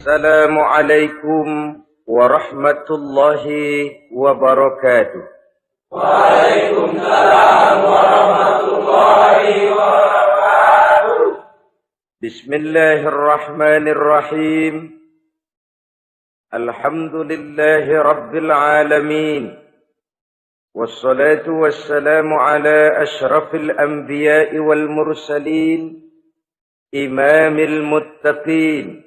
Assalamualaikum warahmatullahi wabarakatuh. Waalaikumsalam warahmatullahi wabarakatuh. Bismillahirrahmanirrahim. Alhamdulillahi rabbil alamin. Wassalatu wassalamu ala ashrafil anbiya'i wal mursalin. Imamil muttaqin.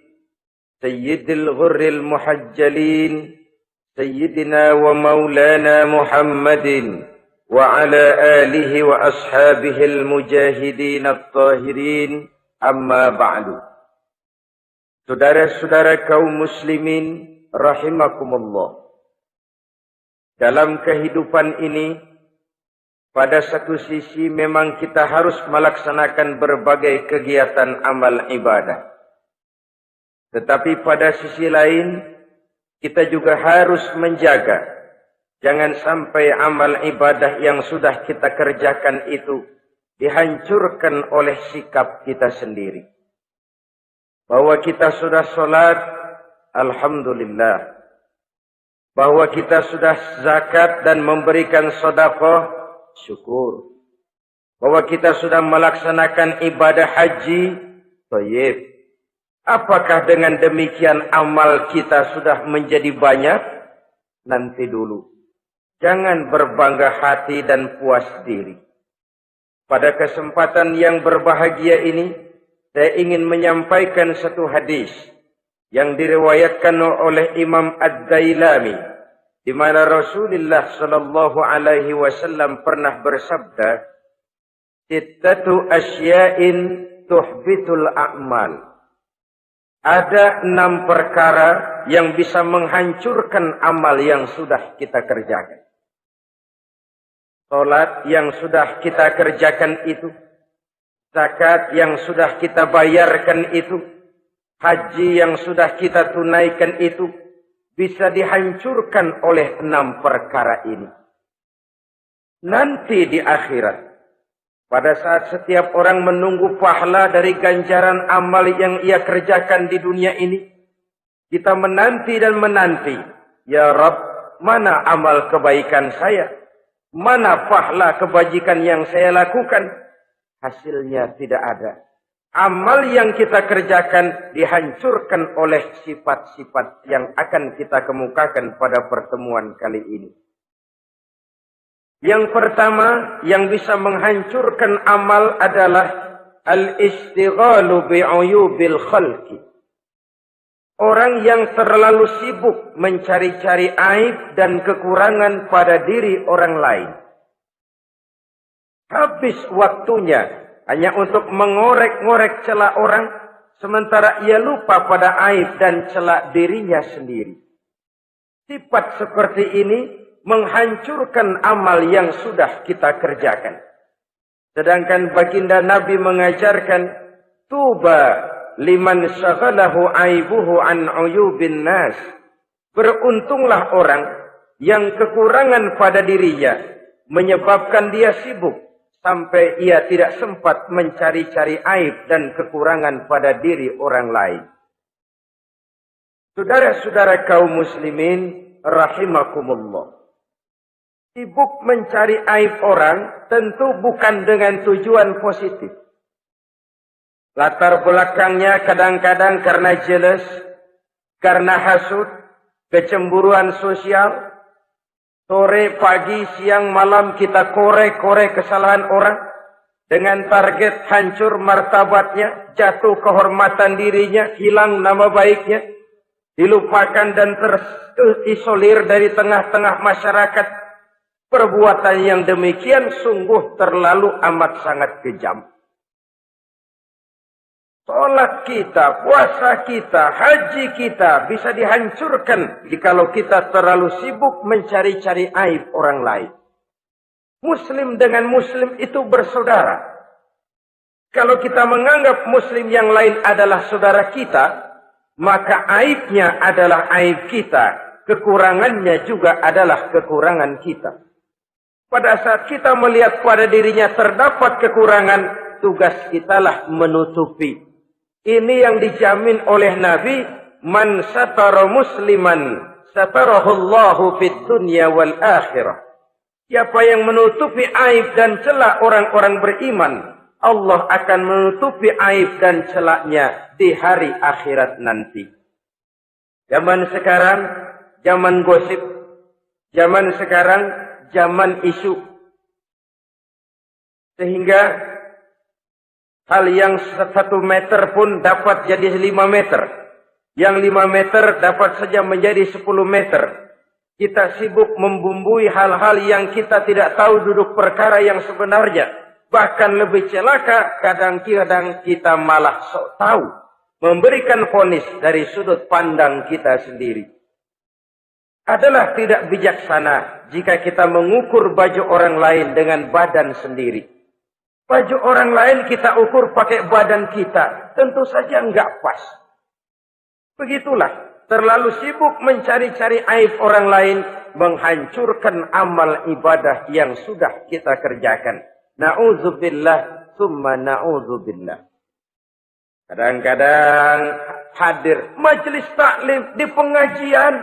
Sayyidil ghurril muhajjalin. Sayyidina wa maulana Muhammadin. Wa ala alihi wa ashabihil mujahidin at-tahirin. Amma ba'du. Saudara-saudara kaum muslimin rahimakumullah. Dalam kehidupan ini, pada satu sisi memang kita harus melaksanakan berbagai kegiatan amal ibadah. Tetapi pada sisi lain, kita juga harus menjaga. Jangan sampai amal ibadah yang sudah kita kerjakan itu dihancurkan oleh sikap kita sendiri. Bahwa kita sudah sholat, alhamdulillah. Bahwa kita sudah zakat dan memberikan sedekah, syukur. Bahwa kita sudah melaksanakan ibadah haji, thayyib. Apakah dengan demikian amal kita sudah menjadi banyak? Nanti dulu. Jangan berbangga hati dan puas diri. Pada kesempatan yang berbahagia ini, saya ingin menyampaikan satu hadis yang diriwayatkan oleh Imam Ad-Dailami, di mana Rasulullah sallallahu alaihi wasallam pernah bersabda, "Sittatu asya'in tuhbitul a'mal." Ada 6 perkara yang bisa menghancurkan amal yang sudah kita kerjakan. Salat yang sudah kita kerjakan itu, zakat yang sudah kita bayarkan itu, haji yang sudah kita tunaikan itu, bisa dihancurkan oleh 6 perkara ini. Nanti di akhirat, pada saat setiap orang menunggu pahala dari ganjaran amal yang ia kerjakan di dunia ini, kita menanti dan menanti. Ya Rabb, mana amal kebaikan saya? Mana pahala kebajikan yang saya lakukan? Hasilnya tidak ada. Amal yang kita kerjakan dihancurkan oleh sifat-sifat yang akan kita kemukakan pada pertemuan kali ini. Yang pertama yang bisa menghancurkan amal adalah al-istighalu bi'uyubil khalqi. Orang yang terlalu sibuk mencari-cari aib dan kekurangan pada diri orang lain. Habis waktunya hanya untuk mengorek-ngorek celah orang, sementara ia lupa pada aib dan celah dirinya sendiri. Sifat seperti ini menghancurkan amal yang sudah kita kerjakan. Sedangkan baginda Nabi mengajarkan, tuba liman syaghalahu aibuhu an uyubin nas. Beruntunglah orang yang kekurangan pada dirinya menyebabkan dia sibuk sampai ia tidak sempat mencari-cari aib dan kekurangan pada diri orang lain. Saudara-saudara kaum muslimin rahimakumullah. Sibuk mencari aib orang tentu bukan dengan tujuan positif. Latar belakangnya kadang-kadang karena jealous, karena hasud, kecemburuan sosial. Sore, pagi, siang, malam kita korek-korek kesalahan orang dengan target hancur martabatnya, jatuh kehormatan dirinya, hilang nama baiknya, dilupakan dan terisolir dari tengah-tengah masyarakat. Perbuatan yang demikian sungguh terlalu amat sangat kejam. Salat kita, puasa kita, haji kita bisa dihancurkan jikalau kita terlalu sibuk mencari-cari aib orang lain. Muslim dengan muslim itu bersaudara. Kalau kita menganggap muslim yang lain adalah saudara kita, maka aibnya adalah aib kita, kekurangannya juga adalah kekurangan kita. Pada saat kita melihat pada dirinya terdapat kekurangan, tugas kitalah menutupi. Ini yang dijamin oleh Nabi, Man satara musliman satarahullahu fid dunya wal akhirah. Siapa yang menutupi aib dan celak orang-orang beriman, Allah akan menutupi aib dan celaknya di hari akhirat nanti. Zaman sekarang, zaman gosip. Zaman sekarang, zaman isu. Sehingga hal yang 1 meter pun dapat jadi 5 meter. Yang 5 meter dapat saja menjadi 10 meter. Kita sibuk membumbui hal-hal yang kita tidak tahu duduk perkara yang sebenarnya. Bahkan lebih celaka, kadang-kadang kita malah sok tahu. Memberikan vonis dari sudut pandang kita sendiri. Adalah tidak bijaksana jika kita mengukur baju orang lain dengan badan sendiri. Baju orang lain kita ukur pakai badan kita. Tentu saja enggak pas. Begitulah. Terlalu sibuk mencari-cari aib orang lain. Menghancurkan amal ibadah yang sudah kita kerjakan. Na'udzubillah. Summa na'udzubillah. Kadang-kadang hadir majelis taklim di pengajian.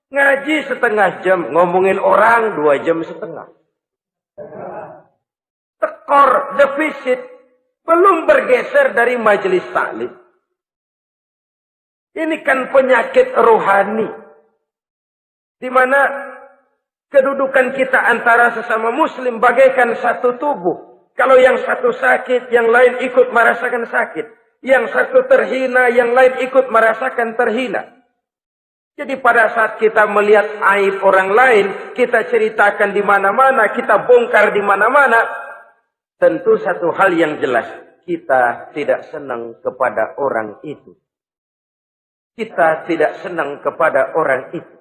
Ngaji setengah jam. Ngomongin orang 2 jam setengah. Tekor, defisit. Belum bergeser dari majelis taklim. Ini kan penyakit rohani. Di mana kedudukan kita antara sesama muslim bagaikan satu tubuh. Kalau yang satu sakit, yang lain ikut merasakan sakit. Yang satu terhina, yang lain ikut merasakan terhina. Jadi pada saat kita melihat aib orang lain, kita ceritakan di mana-mana, kita bongkar di mana-mana. Tentu satu hal yang jelas, kita tidak senang kepada orang itu. Kita tidak senang kepada orang itu.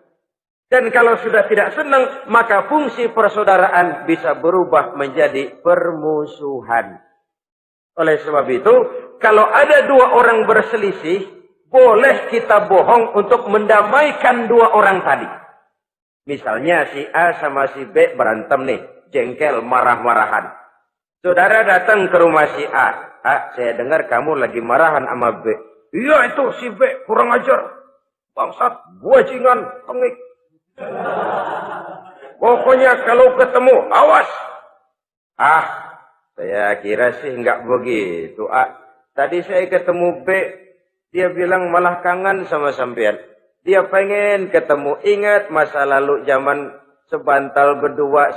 Dan kalau sudah tidak senang, maka fungsi persaudaraan bisa berubah menjadi permusuhan. Oleh sebab itu, kalau ada 2 orang berselisih, boleh kita bohong untuk mendamaikan 2 orang tadi. Misalnya si A sama si B berantem nih, jengkel, marah-marahan. Saudara datang ke rumah si A. A, saya dengar kamu lagi marahan sama B. Iya itu si B, kurang ajar. Bangsat, bajingan, tengik. Pokoknya kalau ketemu, awas. Ah, saya kira sih enggak begitu. A, tadi saya ketemu B. Dia bilang malah kangen sama sampean. Dia pengen ketemu. Ingat masa lalu zaman sebantal berdua,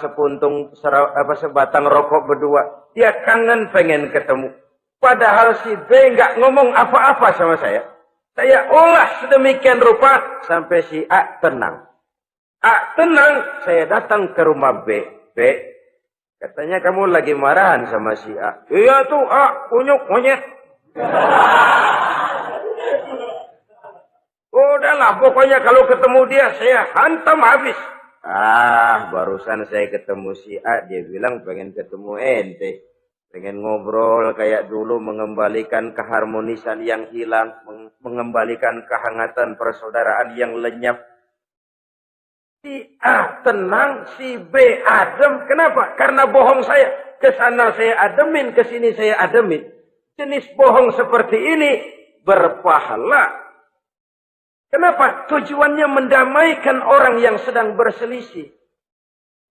sebatang rokok berdua. Dia kangen pengen ketemu. Padahal si B nggak ngomong apa-apa sama saya. Saya olah sedemikian rupa sampai si A tenang. A tenang, saya datang ke rumah B. B, katanya kamu lagi marahan sama si A. Iya tuh A, kunyuk monyet. Udahlah, pokoknya kalau ketemu dia, saya hantam habis. Ah, barusan saya ketemu si A, dia bilang pengen ketemu ente. Pengen ngobrol kayak dulu, mengembalikan keharmonisan yang hilang, mengembalikan kehangatan persaudaraan yang lenyap. Si A tenang, si B adem. Kenapa? Karena bohong saya. Kesana saya ademin, kesini saya ademin. Jenis bohong seperti ini berpahala. Kenapa? Tujuannya mendamaikan orang yang sedang berselisih.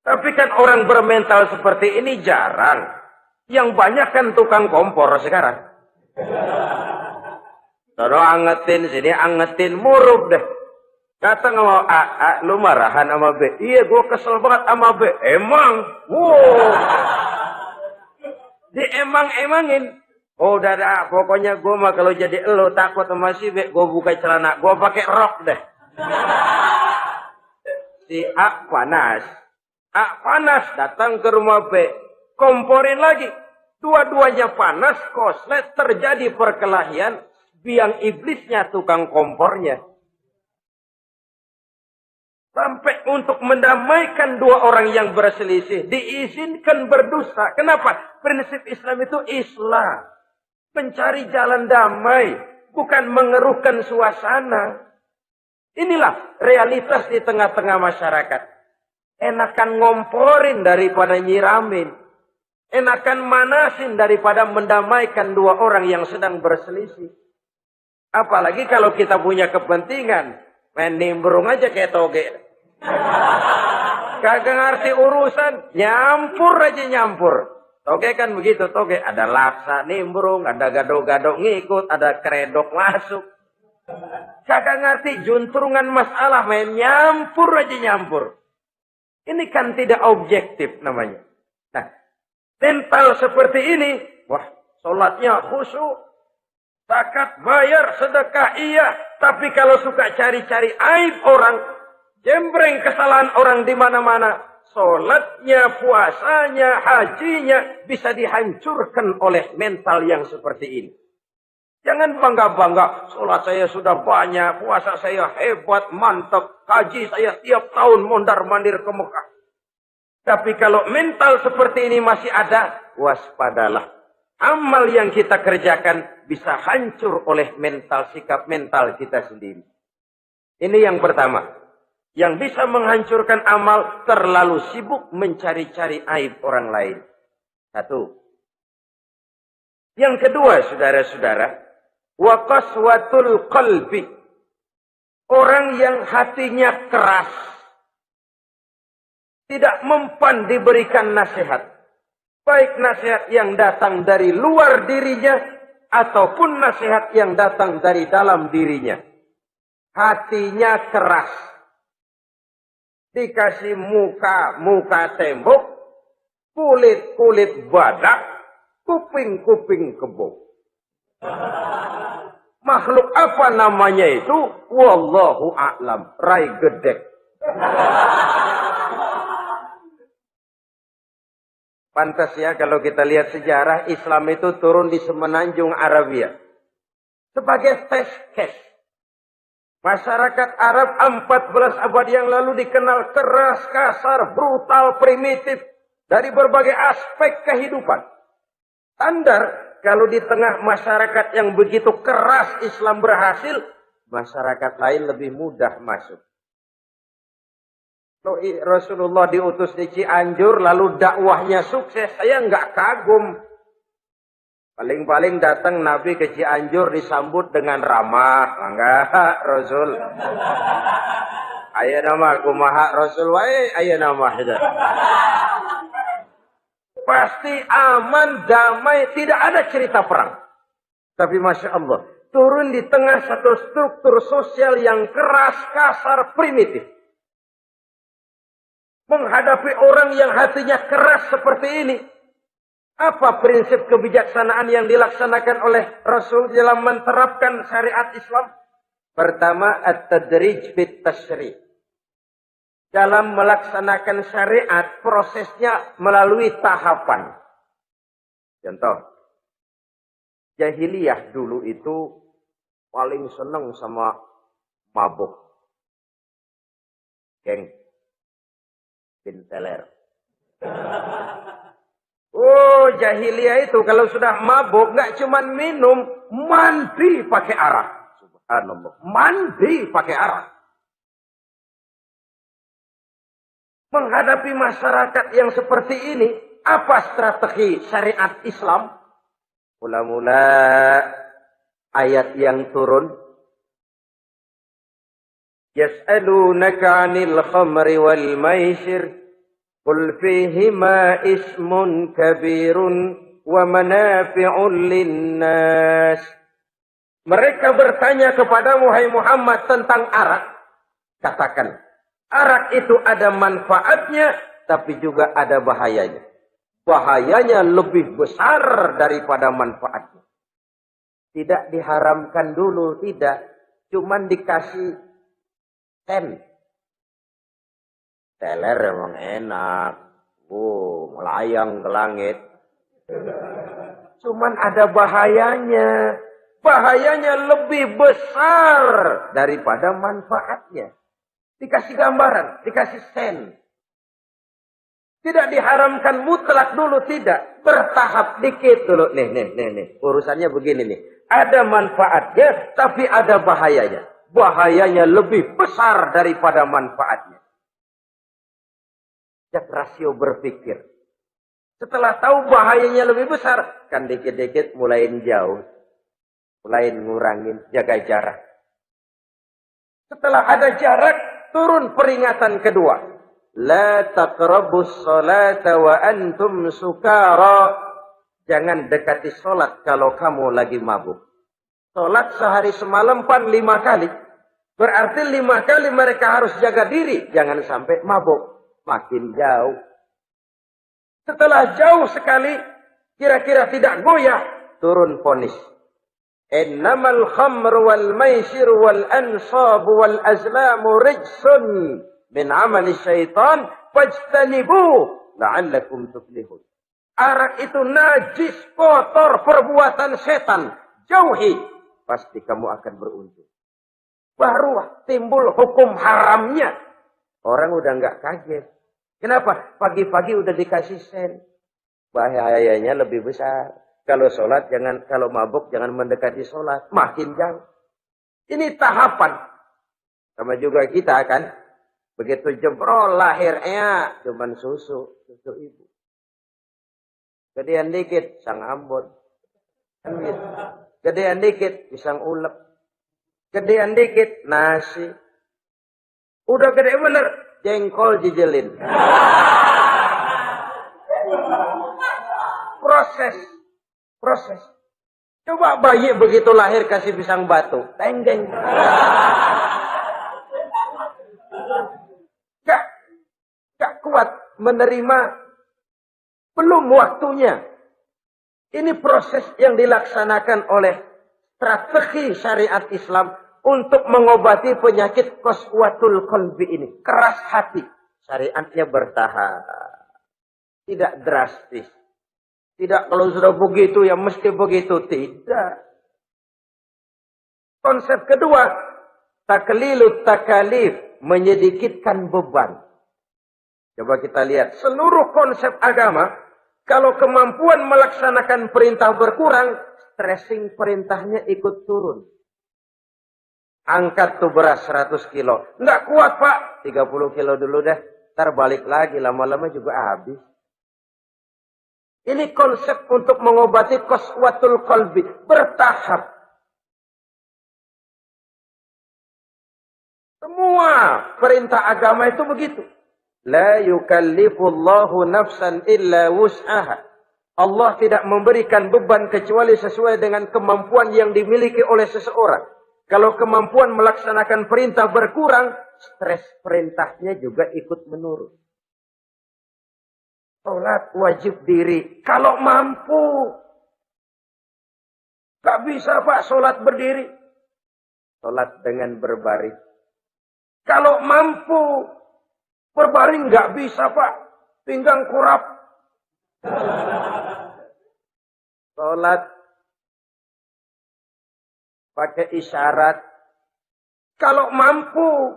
Tapi kan orang bermental seperti ini jarang. Yang banyak kan tukang kompor sekarang. Taruh angetin, sini angetin, murub deh. Datang sama A, lu marahan sama B. Iya, gue kesel banget sama B. Emang? Wow. Diemang-emangin. Oh, udah dah, pokoknya gue mah kalau jadi elo takut sama si B, gue buka celana, gue pakai rok deh. Si A panas. A panas, datang ke rumah B. Komporin lagi. Dua-duanya panas, koslet, terjadi perkelahian. Biang iblisnya tukang kompornya. Sampai untuk mendamaikan 2 orang yang berselisih, diizinkan berdusta. Kenapa? Prinsip Islam itu Islam. Mencari jalan damai, bukan mengeruhkan suasana. Inilah realitas di tengah-tengah masyarakat. Enakan ngomporin daripada nyiramin. Enakan manasin daripada mendamaikan 2 orang yang sedang berselisih. Apalagi kalau kita punya kepentingan. Main nimbrung aja kayak toge. Kagak ngerti urusan. Nyampur aja nyampur. Toge kan begitu. Toge ada laksa nimbrung. Ada gado-gado ngikut. Ada kredok masuk. Kagak ngerti juntrungan masalah. Main nyampur aja nyampur. Ini kan tidak objektif namanya. Nah, mental seperti ini. Wah, sholatnya khusyuk. Zakat bayar, sedekah iya. Tapi kalau suka cari-cari aib orang, jembreng kesalahan orang di mana-mana, sholatnya, puasanya, hajinya bisa dihancurkan oleh mental yang seperti ini. Jangan bangga-bangga, sholat saya sudah banyak, puasa saya hebat, mantap, haji saya tiap tahun mondar-mandir ke Mekah. Tapi kalau mental seperti ini masih ada, waspadalah. Amal yang kita kerjakan bisa hancur oleh mental, sikap mental kita sendiri. Ini yang pertama. Yang bisa menghancurkan amal terlalu sibuk mencari-cari aib orang lain. Satu. Yang kedua, saudara-saudara, wa qaswatul qalbi. Orang yang hatinya keras. Tidak mempan diberikan nasihat. Baik nasihat yang datang dari luar dirinya, ataupun nasihat yang datang dari dalam dirinya. Hatinya keras. Dikasih muka tembok, kulit badak, kuping kebo. Makhluk apa namanya itu? Wallahu a'lam. Rai gedek. Pantas ya kalau kita lihat sejarah Islam itu turun di semenanjung Arabia. Sebagai test case. Masyarakat Arab 14 abad yang lalu dikenal keras, kasar, brutal, primitif. Dari berbagai aspek kehidupan. Standar kalau di tengah masyarakat yang begitu keras Islam berhasil. Masyarakat lain lebih mudah masuk. Rasulullah diutus di Cianjur lalu dakwahnya sukses, saya nggak kagum. Paling-paling datang Nabi ke Cianjur disambut dengan ramah, enggak Rasul. Ayo nama kumaha Rasul wae, ayo nama itu. Pasti aman, damai, tidak ada cerita perang. Tapi Masya Allah, turun di tengah satu struktur sosial yang keras, kasar, primitif. Menghadapi orang yang hatinya keras seperti ini. Apa prinsip kebijaksanaan yang dilaksanakan oleh Rasul dalam menerapkan syariat Islam? Pertama, at-tadrij fit tasyri'. Dalam melaksanakan syariat, prosesnya melalui tahapan. Contoh, jahiliyah dulu itu paling senang sama mabuk. Geng. Teler. Oh, jahiliyah itu kalau sudah mabuk nggak cuman minum, mandi pakai arak. Subhanallah, mandi pakai arak. Menghadapi masyarakat yang seperti ini, apa strategi syariat Islam? Mula-mula ayat yang turun. Yas'alunaka 'anil khamri wal maisir qul fihima ismun kabirun wa manafi'un linnas. Mereka bertanya kepadamu hai Muhammad tentang arak. Katakan, arak itu ada manfaatnya tapi juga ada bahayanya. Bahayanya lebih besar daripada manfaatnya. Tidak diharamkan dulu, tidak. Cuman dikasih teler emang enak. Melayang ke langit. Cuman ada bahayanya. Bahayanya lebih besar daripada manfaatnya. Dikasih gambaran, dikasih sen. Tidak diharamkan mutlak dulu, tidak. Bertahap dikit dulu. Nih. Urusannya begini nih. Ada manfaatnya, tapi ada bahayanya. Bahayanya lebih besar daripada manfaatnya. Jak rasio berpikir. Setelah tahu bahayanya lebih besar, kan dikit-dikit mulai jauh. Selain ngurangin, jaga jarak. Setelah ada jarak, turun peringatan kedua. La taqrabus salata wa antum sukara. Jangan dekati sholat kalau kamu lagi mabuk. Sholat sehari semalam 5 kali. Berarti 5 kali mereka harus jaga diri. Jangan sampai mabuk. Makin jauh. Setelah jauh sekali, kira-kira tidak goyah, turun vonis. Innamal khamru wal maisir wal ansab wal azlamu rijsun min amali syaitan fajtanibuh la'allakum tuflihun. Arak itu najis, kotor, perbuatan setan. Jauhi, pasti kamu akan beruntung. Baru timbul hukum haramnya. Orang udah nggak kaget. Kenapa? Pagi-pagi udah dikasih sen. Bahayanya lebih besar. Kalau sholat jangan, kalau mabuk jangan mendekati sholat. Makin jauh. Ini tahapan. Sama juga kita kan. Begitu jemprol lahirnya cuman susu ibu. Gedean dikit sang ambon. Gedean dikit pisang ulek. Gedean dikit nasi. Udah gede bener jengkol jijelin. Proses. Coba bayi begitu lahir kasih pisang batu. Tenggeng. Gak kuat menerima. Belum waktunya. Ini proses yang dilaksanakan oleh strategi syariat Islam untuk mengobati penyakit qaswatul qalbi ini. Keras hati. Syariatnya bertahap. Tidak drastis. Tidak kalau sudah begitu ya mesti begitu. Tidak. Konsep kedua. Taklilut takalif. Menyedikitkan beban. Coba kita lihat. Seluruh konsep agama. Kalau kemampuan melaksanakan perintah berkurang. Stressing perintahnya ikut turun. Angkat tuh beras 100 kilo. Nggak kuat pak. 30 kilo dulu deh. Ntar balik lagi. Lama-lama juga habis. Ini konsep untuk mengobati qaswatul qalbi. Bertahap. Semua perintah agama itu begitu. La yukallifullahu nafsan illa wus'aha. Allah tidak memberikan beban kecuali sesuai dengan kemampuan yang dimiliki oleh seseorang. Kalau kemampuan melaksanakan perintah berkurang, stres perintahnya juga ikut menurun. Salat wajib diri. Kalau mampu. Gak bisa pak salat berdiri. Salat dengan berbaring. Kalau mampu. Berbaring gak bisa pak. Pinggang kurap. Salat. Pakai isyarat. Kalau mampu.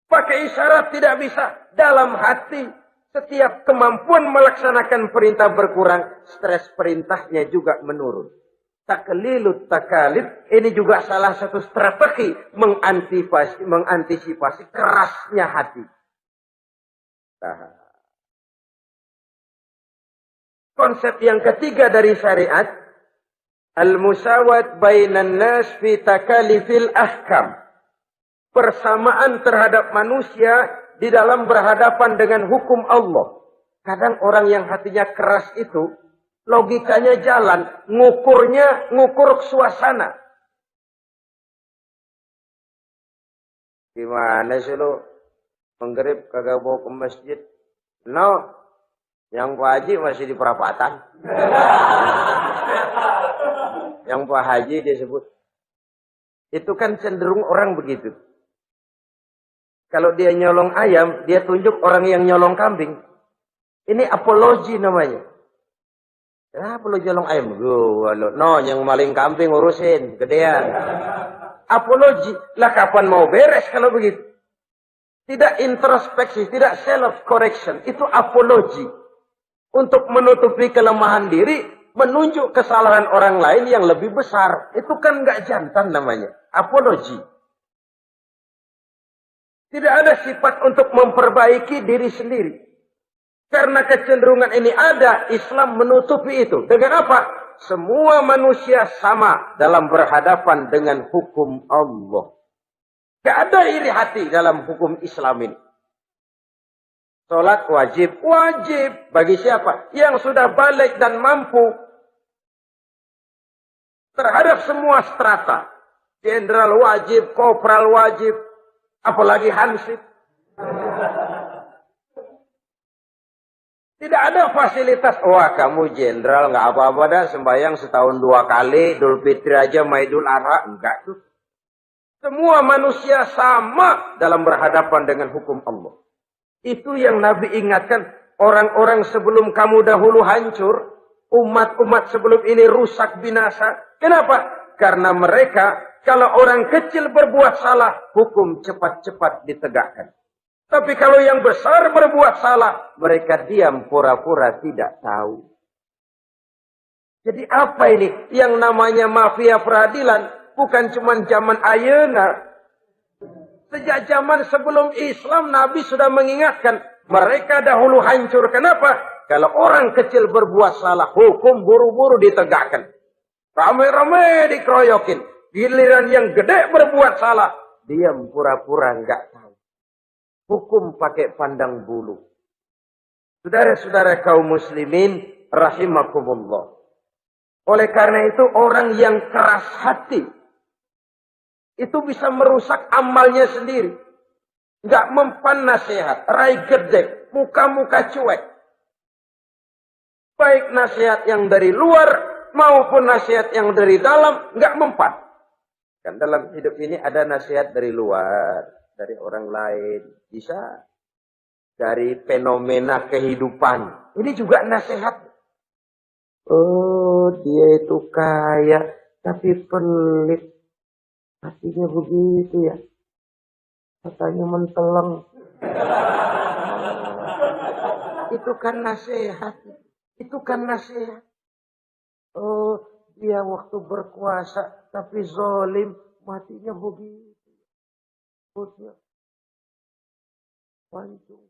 Pakai isyarat tidak bisa. Dalam hati. Setiap kemampuan melaksanakan perintah berkurang. Stres perintahnya juga menurun. Taklilut takalif. Ini juga salah satu strategi. Mengantisipasi kerasnya hati. Konsep yang ketiga dari syariat. Al-musawat bainan nas fi takalifil ahkam. Persamaan terhadap manusia di dalam berhadapan dengan hukum Allah. Kadang orang yang hatinya keras itu. Logikanya jalan. Ngukur suasana. Gimana sih lo? Menggerib kagak bawa ke masjid. No. Yang Pak Haji masih di perapatan. Yang Pak Haji disebut. Itu kan cenderung orang begitu. Kalau dia nyolong ayam, dia tunjuk orang yang nyolong kambing. Ini apologi namanya. Kenapa lo nyolong ayam? No, yang maling kambing urusin. Gedean. Apologi. Lah kapan mau beres kalau begitu? Tidak introspeksi, tidak self-correction. Itu apologi. Untuk menutupi kelemahan diri, menunjuk kesalahan orang lain yang lebih besar. Itu kan nggak jantan namanya. Apologi. Tidak ada sifat untuk memperbaiki diri sendiri. Karena kecenderungan ini ada, Islam menutupi itu. Dengan apa? semua manusia sama dalam berhadapan dengan hukum Allah. Gak ada iri hati dalam hukum Islam ini. Salat wajib. Wajib. Bagi siapa? Yang sudah balik dan mampu. Terhadap semua strata. Jenderal wajib, kopral wajib. Apalagi hansip. Tidak ada fasilitas. Wah, kamu jenderal nggak apa-apa dah, sembahyang setahun 2 kali, Idul Fitri aja, Idul Adha. Enggak tuh. Semua manusia sama dalam berhadapan dengan hukum Allah. Itu yang Nabi ingatkan. Orang-orang sebelum kamu dahulu hancur. Umat-umat sebelum ini rusak binasa. Kenapa? Karena mereka, kalau orang kecil berbuat salah, hukum cepat-cepat ditegakkan. Tapi kalau yang besar berbuat salah, mereka diam pura-pura tidak tahu. Jadi apa ini? Yang namanya mafia peradilan bukan cuma zaman ayeuna. Sejak zaman sebelum Islam, Nabi sudah mengingatkan. Mereka dahulu hancur. Kenapa? Kalau orang kecil berbuat salah, hukum buru-buru ditegakkan. Rame-rame dikeroyokin. Giliran yang gede berbuat salah, diam pura-pura enggak tahu. Hukum pakai pandang bulu. Saudara-saudara kaum muslimin rahimakumullah. Oleh karena itu orang yang keras hati itu bisa merusak amalnya sendiri. Enggak mempan nasihat, rai gede, muka-muka cuek. Baik nasihat yang dari luar maupun nasihat yang dari dalam enggak mempan. Kan dalam hidup ini ada nasihat dari luar, dari orang lain, bisa dari fenomena kehidupan. Ini juga nasihat. Oh, dia itu kaya tapi pelit. Hatinya begitu ya. Katanya menteleng. Itu kan nasihat. Itu kan nasihat. Oh, dia waktu berkuasa tapi zalim, matinya begitu. Perutnya pancung.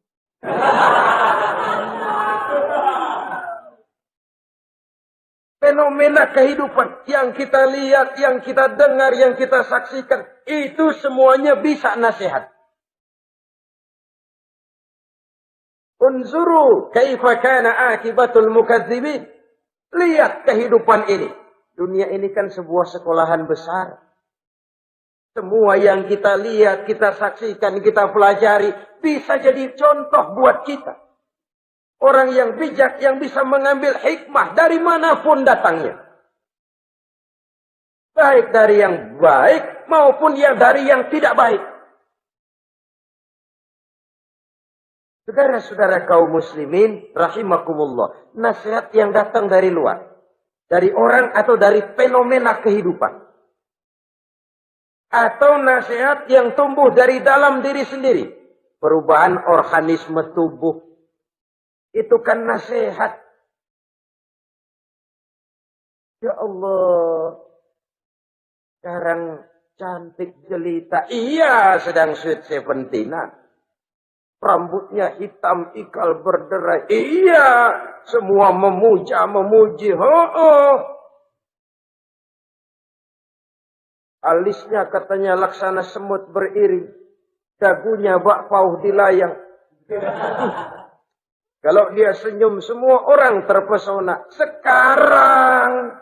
Fenomena kehidupan yang kita lihat, yang kita dengar, yang kita saksikan, itu semuanya bisa nasihat. Unzuru kaifa kana akibatul mukadzibin. Lihat kehidupan ini. Dunia ini kan sebuah sekolahan besar. Semua yang kita lihat, kita saksikan, kita pelajari, bisa jadi contoh buat kita. Orang yang bijak, yang bisa mengambil hikmah dari manapun datangnya. Baik dari yang baik, maupun dari yang tidak baik. Saudara-saudara kaum muslimin, rahimakumullah. Nasihat yang datang dari luar. Dari orang atau dari fenomena kehidupan. Atau nasihat yang tumbuh dari dalam diri sendiri. Perubahan organisme tubuh. Itu kan nasihat. Ya Allah. Sekarang cantik jelita. Iya, sedang sweet 17-an. Rambutnya hitam, ikal berderai. Iya, semua memuja, memuji. Alisnya katanya laksana semut beriring. Dagunya bak pauh dilayang. Kalau dia senyum, semua orang terpesona. Sekarang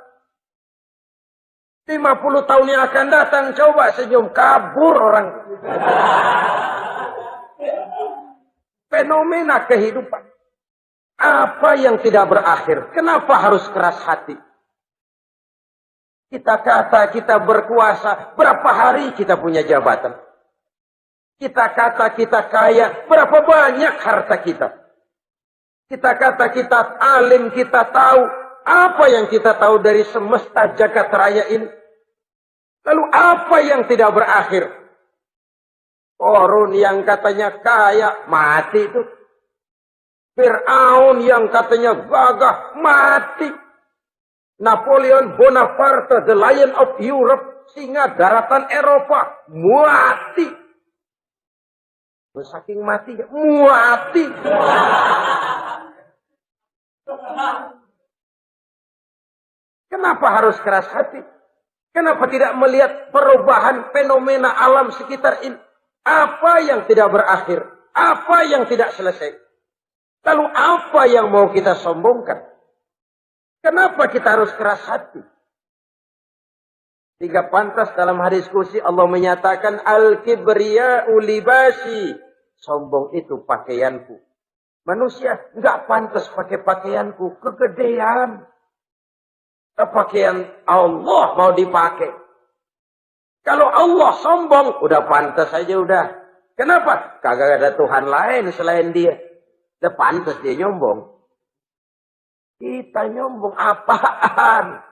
50 tahun yang akan datang, coba senyum, kabur orang. Fenomena kehidupan. Apa yang tidak berakhir? Kenapa harus keras hati? Kita kata kita berkuasa, berapa hari kita punya jabatan? Kita kata kita kaya, berapa banyak harta kita? Kita kata kita alim, kita tahu. Apa yang kita tahu dari semesta jagat raya ini? Lalu apa yang tidak berakhir? Korun yang katanya kaya, mati itu. Fir'aun yang katanya gagah, mati. Napoleon Bonaparte, the Lion of Europe, singa daratan Eropa, mati. Saking mati, mati. Kenapa harus keras hati? Kenapa tidak melihat perubahan fenomena alam sekitar ini? Apa yang tidak berakhir? Apa yang tidak selesai? Lalu apa yang mau kita sombongkan? Kenapa kita harus keras hati? Sehingga pantas dalam hadis kursi Allah menyatakan al-kibriya'u libasi. Sombong itu pakaianku. Manusia enggak pantas pakai pakaianku. Kegedean. Pakaian Allah mau dipakai. Kalau Allah sombong, udah pantas aja udah. Kenapa? Kagak ada Tuhan lain selain dia. Udah pantas dia nyombong. Kita nyombong apaan?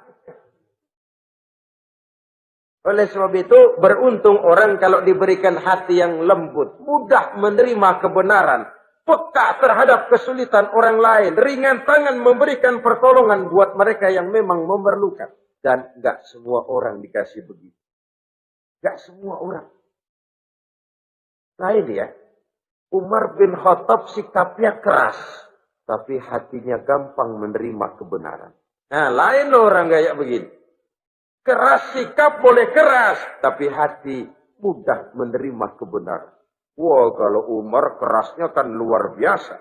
Oleh sebab itu, beruntung orang kalau diberikan hati yang lembut. Mudah menerima kebenaran. Peka terhadap kesulitan orang lain. Ringan tangan memberikan pertolongan buat mereka yang memang memerlukan. Dan enggak semua orang dikasih begitu. Enggak semua orang. Nah ini ya. Umar bin Khattab sikapnya keras. Tapi hatinya gampang menerima kebenaran. Nah lain orang kayak begini. Keras sikap boleh keras. Tapi hati mudah menerima kebenaran. Wah, kalau Umar kerasnya kan luar biasa.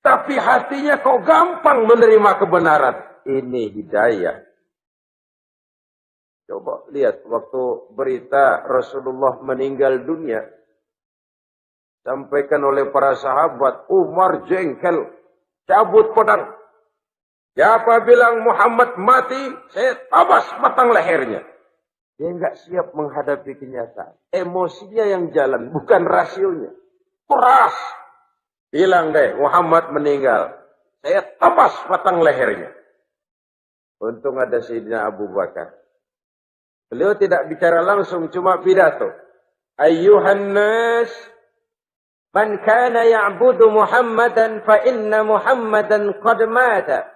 Tapi hatinya kok gampang menerima kebenaran. Ini hidayah. Coba lihat waktu berita Rasulullah meninggal dunia. Sampaikan oleh para sahabat. Umar jengkel. Cabut pedang. Siapa bilang Muhammad mati, saya tabas batang lehernya. Dia enggak siap menghadapi kenyataan. Emosinya yang jalan, bukan rasionya. Keras. Bilang deh, Muhammad meninggal. Saya tabas batang lehernya. Untung ada Sayyidina Abu Bakar. Beliau tidak bicara langsung, cuma pidato. Ayyuhan nas, man kana ya'budu Muhammadan fa inna Muhammadan qad mata.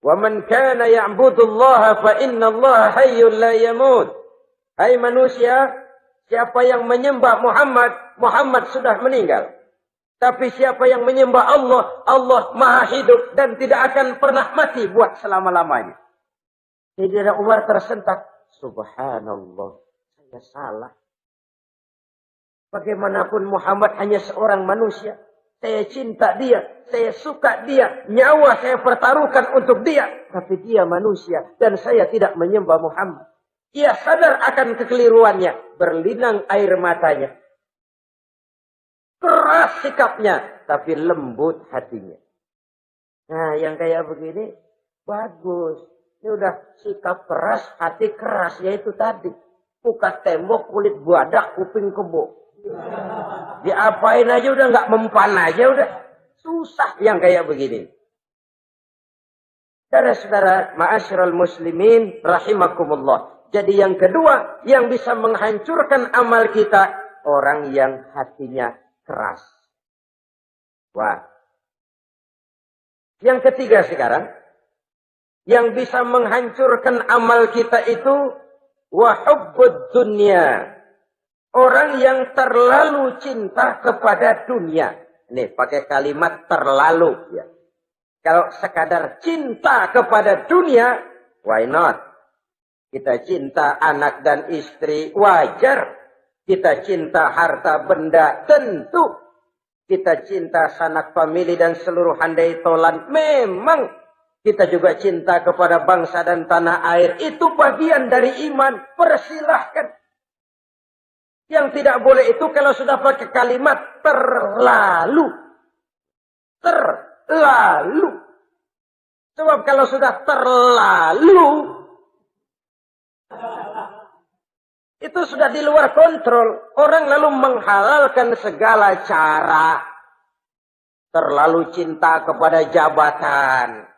Wa man kana ya'budu Allah fa inna Allah hayyun la yamut. Hai manusia, siapa yang menyembah Muhammad, Muhammad sudah meninggal. Tapi siapa yang menyembah Allah, Allah Maha hidup dan tidak akan pernah mati buat selama-lamanya. Sayyidina Umar tersentak. Subhanallah, saya salah. Bagaimanapun Muhammad hanya seorang manusia. Saya cinta dia, saya suka dia, nyawa saya pertaruhkan untuk dia. Tapi dia manusia dan saya tidak menyembah Muhammad. Ia sadar akan kekeliruannya, berlinang air matanya. Keras sikapnya, tapi lembut hatinya. Nah, yang kayak begini, bagus. Ini udah sikap keras, hati keras, yaitu tadi. Buka tembok, kulit badak, kuping kebo. Diapain aja udah nggak mempan aja udah. Susah yang kayak begini. Saudara-saudara, ma'asyiral muslimin rahimakumullah. Jadi yang kedua yang bisa menghancurkan amal kita, orang yang hatinya keras. Wah. Yang ketiga sekarang, yang bisa menghancurkan amal kita itu wa hubbud dunya. Orang yang terlalu cinta kepada dunia. Nih, pakai kalimat terlalu. Ya. Kalau sekadar cinta kepada dunia, why not? Kita cinta anak dan istri, wajar. Kita cinta harta benda, tentu. Kita cinta sanak famili dan seluruh handai tolan, memang. Kita juga cinta kepada bangsa dan tanah air. Itu bagian dari iman, persilahkan. Yang tidak boleh itu kalau sudah pakai kalimat terlalu. Terlalu. Sebab kalau sudah terlalu, itu sudah di luar kontrol. Orang lalu menghalalkan segala cara. Terlalu cinta kepada jabatan.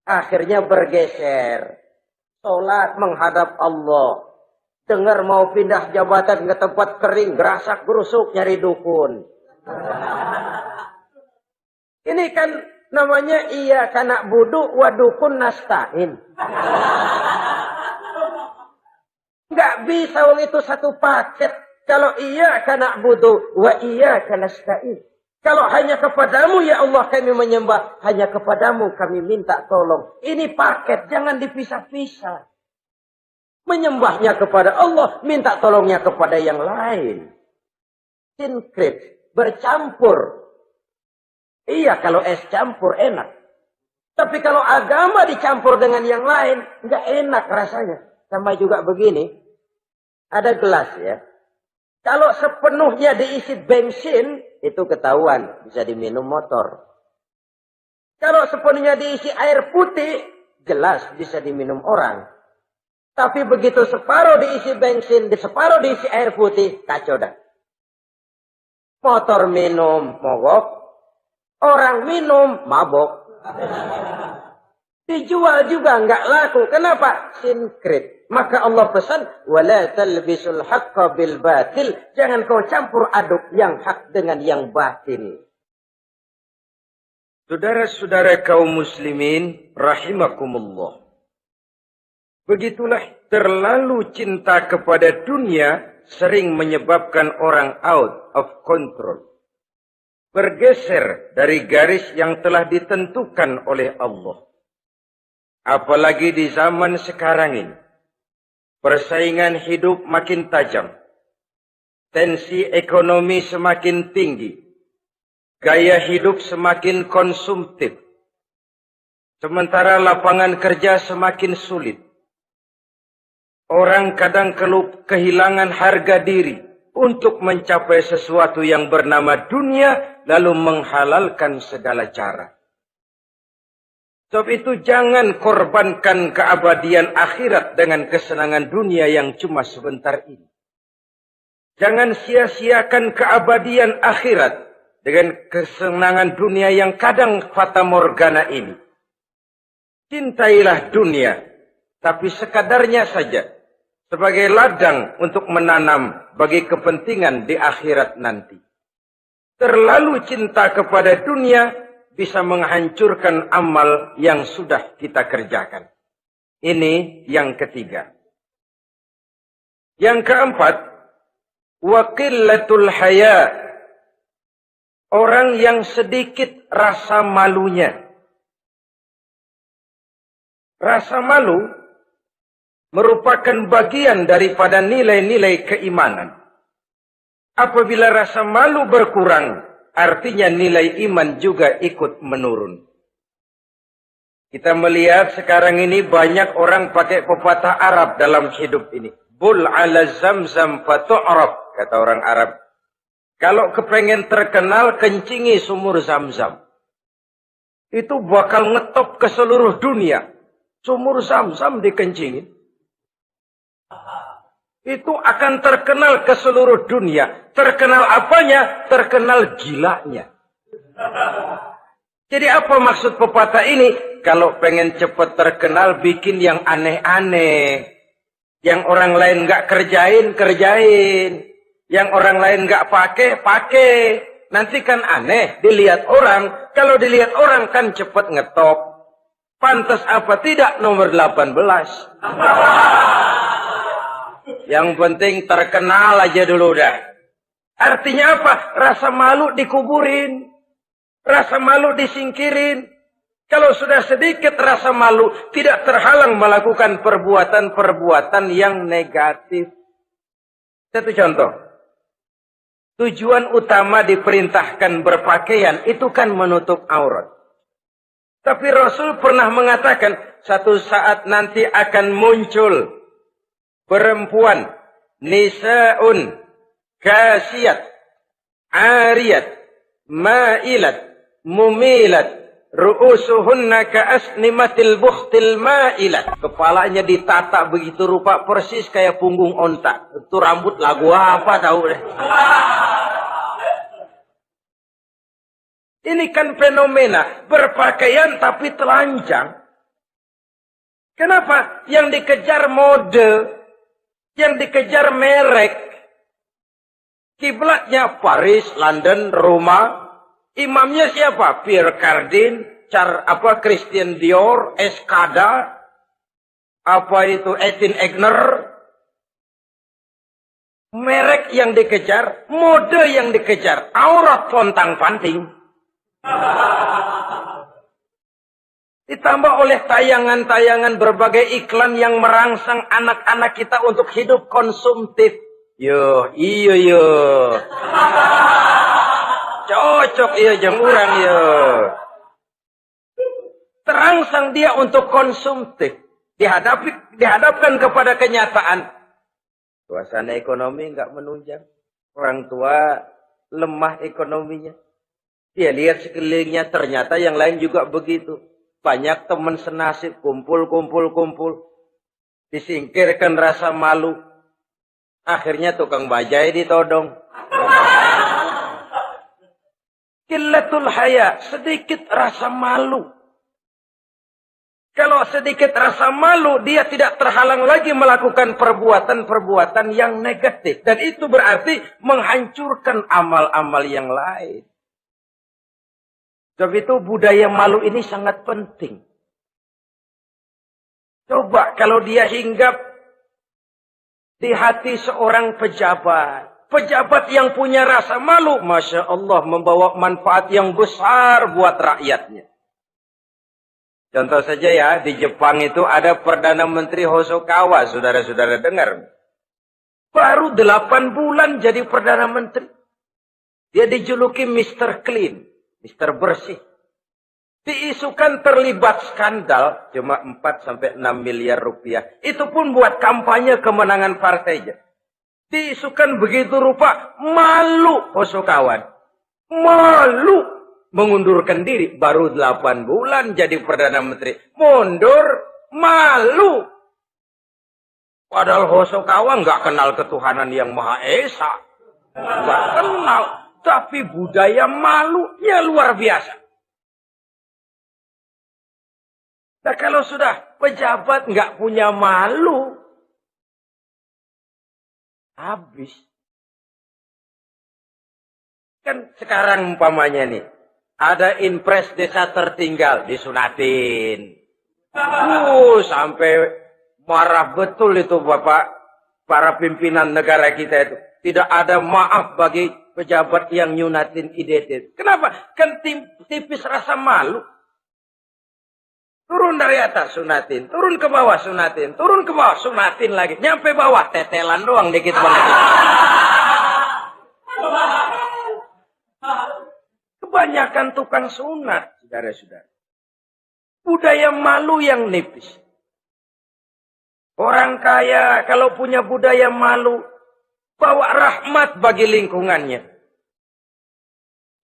Akhirnya bergeser. Salat menghadap Allah. Dengar mau pindah jabatan ke tempat kering, gerasak gerusuk nyari dukun. Ini kan namanya iya kana budu wa dukun nasta'in. Enggak bisa wong itu satu paket. Kalau iya kana budu wa iya kana nasta'in. Kalau hanya kepadamu ya Allah kami menyembah, hanya kepadamu kami minta tolong. Ini paket, jangan dipisah-pisah. Menyembahnya kepada Allah, minta tolongnya kepada yang lain. Sinkret, bercampur. Iya, kalau es campur enak. Tapi kalau agama dicampur dengan yang lain, nggak enak rasanya. Sama juga begini, ada gelas ya. Kalau sepenuhnya diisi bensin, itu ketahuan, bisa diminum motor. Kalau sepenuhnya diisi air putih, jelas bisa diminum orang. Tapi begitu separuh diisi bensin, separuh diisi air putih, kacau dah. Motor minum, mogok. Orang minum, mabok. Dijual juga nggak laku. Kenapa? Sinkret. Maka Allah pesan, wala talbisul haqqa bil batil. Jangan kau campur aduk yang hak dengan yang batil. Saudara-saudara kaum muslimin, rahimakumullah. Begitulah terlalu cinta kepada dunia sering menyebabkan orang out of control. Bergeser dari garis yang telah ditentukan oleh Allah. Apalagi di zaman sekarang ini. Persaingan hidup makin tajam. Tensi ekonomi semakin tinggi. Gaya hidup semakin konsumtif. Sementara lapangan kerja semakin sulit. Orang kadang kehilangan harga diri untuk mencapai sesuatu yang bernama dunia, lalu menghalalkan segala cara. Sebab itu jangan korbankan keabadian akhirat dengan kesenangan dunia yang cuma sebentar ini. Jangan sia-siakan keabadian akhirat dengan kesenangan dunia yang kadang fata morgana ini. Cintailah dunia, tapi sekadarnya saja. Sebagai ladang untuk menanam bagi kepentingan di akhirat nanti. Terlalu cinta kepada dunia bisa menghancurkan amal yang sudah kita kerjakan. Ini yang ketiga. Yang keempat, waqillatul haya. Orang yang sedikit rasa malunya. Rasa malu merupakan bagian daripada nilai-nilai keimanan. Apabila rasa malu berkurang, artinya nilai iman juga ikut menurun. Kita melihat sekarang ini banyak orang pakai pepatah Arab dalam hidup ini. Bul ala zamzam fatu'raf, kata orang Arab. Kalau kepengen terkenal, kencingi sumur Zamzam. Itu bakal ngetop ke seluruh dunia. Sumur Zamzam dikencingin. Itu akan terkenal ke seluruh dunia. Terkenal apanya? Terkenal gilanya. Jadi apa maksud pepatah ini? Kalau pengen cepat terkenal, bikin yang aneh-aneh. Yang orang lain nggak kerjain, kerjain. Yang orang lain nggak pakai, pakai. Nanti kan aneh, dilihat orang. Kalau dilihat orang kan cepat ngetop. Pantas apa tidak nomor 18. Yang penting terkenal aja dulu dah. Artinya apa? Rasa malu dikuburin. Rasa malu disingkirin. Kalau sudah sedikit rasa malu, tidak terhalang melakukan perbuatan-perbuatan yang negatif. Satu contoh. Tujuan utama diperintahkan berpakaian itu kan menutup aurat. Tapi Rasul pernah mengatakan, satu saat nanti akan muncul perempuan, nisa'un, kasiyat, ariyat, ma'ilat, mumilat, ru'usuhunna ka'asnimatil bukhtil ma'ilat. Kepalanya ditata begitu rupa persis kayak punggung onta. Itu rambut lagu apa tahu deh. Ini kan fenomena berpakaian tapi telanjang. Kenapa? Yang dikejar mode, yang dikejar merek. Kiblatnya Paris, London, Roma. Imamnya siapa? Pierre Cardin, Christian Dior, Escada, apa itu Etienne Egner. Merek yang dikejar, mode yang dikejar, aurat pontang-panting. Ditambah oleh tayangan-tayangan berbagai iklan yang merangsang anak-anak kita untuk hidup konsumtif. Iyo. Cocok iya jeung urang yo. Terangsang dia untuk konsumtif. Dihadapkan kepada kenyataan. Suasana ekonomi enggak menunjang. Orang tua lemah ekonominya. Dia lihat sekelilingnya ternyata yang lain juga begitu. Banyak teman senasib, kumpul. Disingkirkan rasa malu. Akhirnya tukang bajai ditodong. Qillatul haya, sedikit rasa malu. Kalau sedikit rasa malu, dia tidak terhalang lagi melakukan perbuatan-perbuatan yang negatif. Dan itu berarti menghancurkan amal-amal yang lain. Sebab itu budaya malu ini sangat penting. Coba kalau dia hinggap di hati seorang pejabat. Pejabat yang punya rasa malu, Masya Allah, membawa manfaat yang besar buat rakyatnya. Contoh saja ya, di Jepang itu ada Perdana Menteri Hosokawa, saudara-saudara dengar. Baru 8 bulan jadi Perdana Menteri. Dia dijuluki Mr. Clean. Mister Bersih. Diisukan terlibat skandal cuma 4-6 miliar rupiah. Itu pun buat kampanye kemenangan partainya. Diisukan begitu rupa, malu Hosokawan. Malu mengundurkan diri. Baru 8 bulan jadi Perdana Menteri. Mundur, malu. Padahal Hosokawa nggak kenal ketuhanan yang Maha Esa. Nggak kenal. Tapi budaya malunya luar biasa. Nah kalau sudah pejabat nggak punya malu, habis. Kan sekarang umpamanya nih, ada impres desa tertinggal, disunatin. Sampai marah betul itu Bapak, para pimpinan negara kita itu. Tidak ada maaf bagi pejabat yang nyunatin IDT. Kenapa? Kan tipis rasa malu. Turun dari atas sunatin, turun ke bawah sunatin, turun ke bawah sunatin lagi. Nyampe bawah tetelan doang dikit banget. Kebanyakan tukang sunat, saudara-saudara. Budaya malu yang nipis. Orang kaya kalau punya budaya malu, bawa rahmat bagi lingkungannya.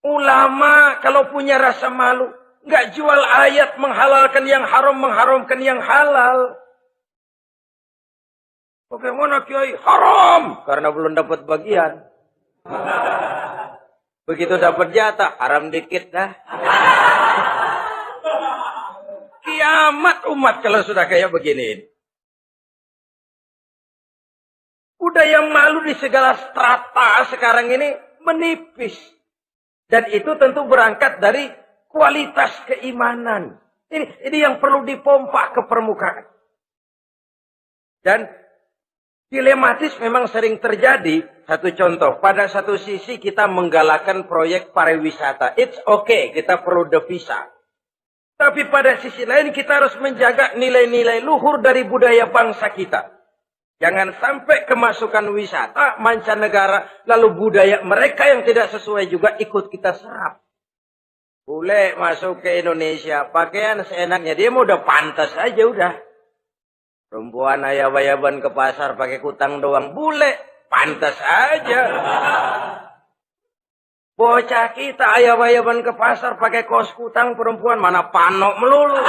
Ulama kalau punya rasa malu, nggak jual ayat menghalalkan yang haram, mengharamkan yang halal. Bagaimana Kiai? Haram! Karena belum dapat bagian. Begitu dapat jatah, haram dikit dah. Kiamat umat kalau sudah kayak begini. Budaya malu di segala strata sekarang ini menipis. Dan itu tentu berangkat dari kualitas keimanan. Ini yang perlu dipompa ke permukaan. Dan dilematis memang sering terjadi. Satu contoh, pada satu sisi kita menggalakkan proyek pariwisata. It's okay, kita perlu devisa. Tapi pada sisi lain kita harus menjaga nilai-nilai luhur dari budaya bangsa kita. Jangan sampai kemasukan wisata mancanegara, lalu budaya mereka yang tidak sesuai juga ikut kita serap. Bule masuk ke Indonesia, pakaian seenaknya, dia mau udah pantas aja udah. Perempuan ayab-ayaban ke pasar pakai kutang doang, bule pantas aja. Bocah kita ayab-ayaban ke pasar pakai kos kutang, perempuan mana panok melulu.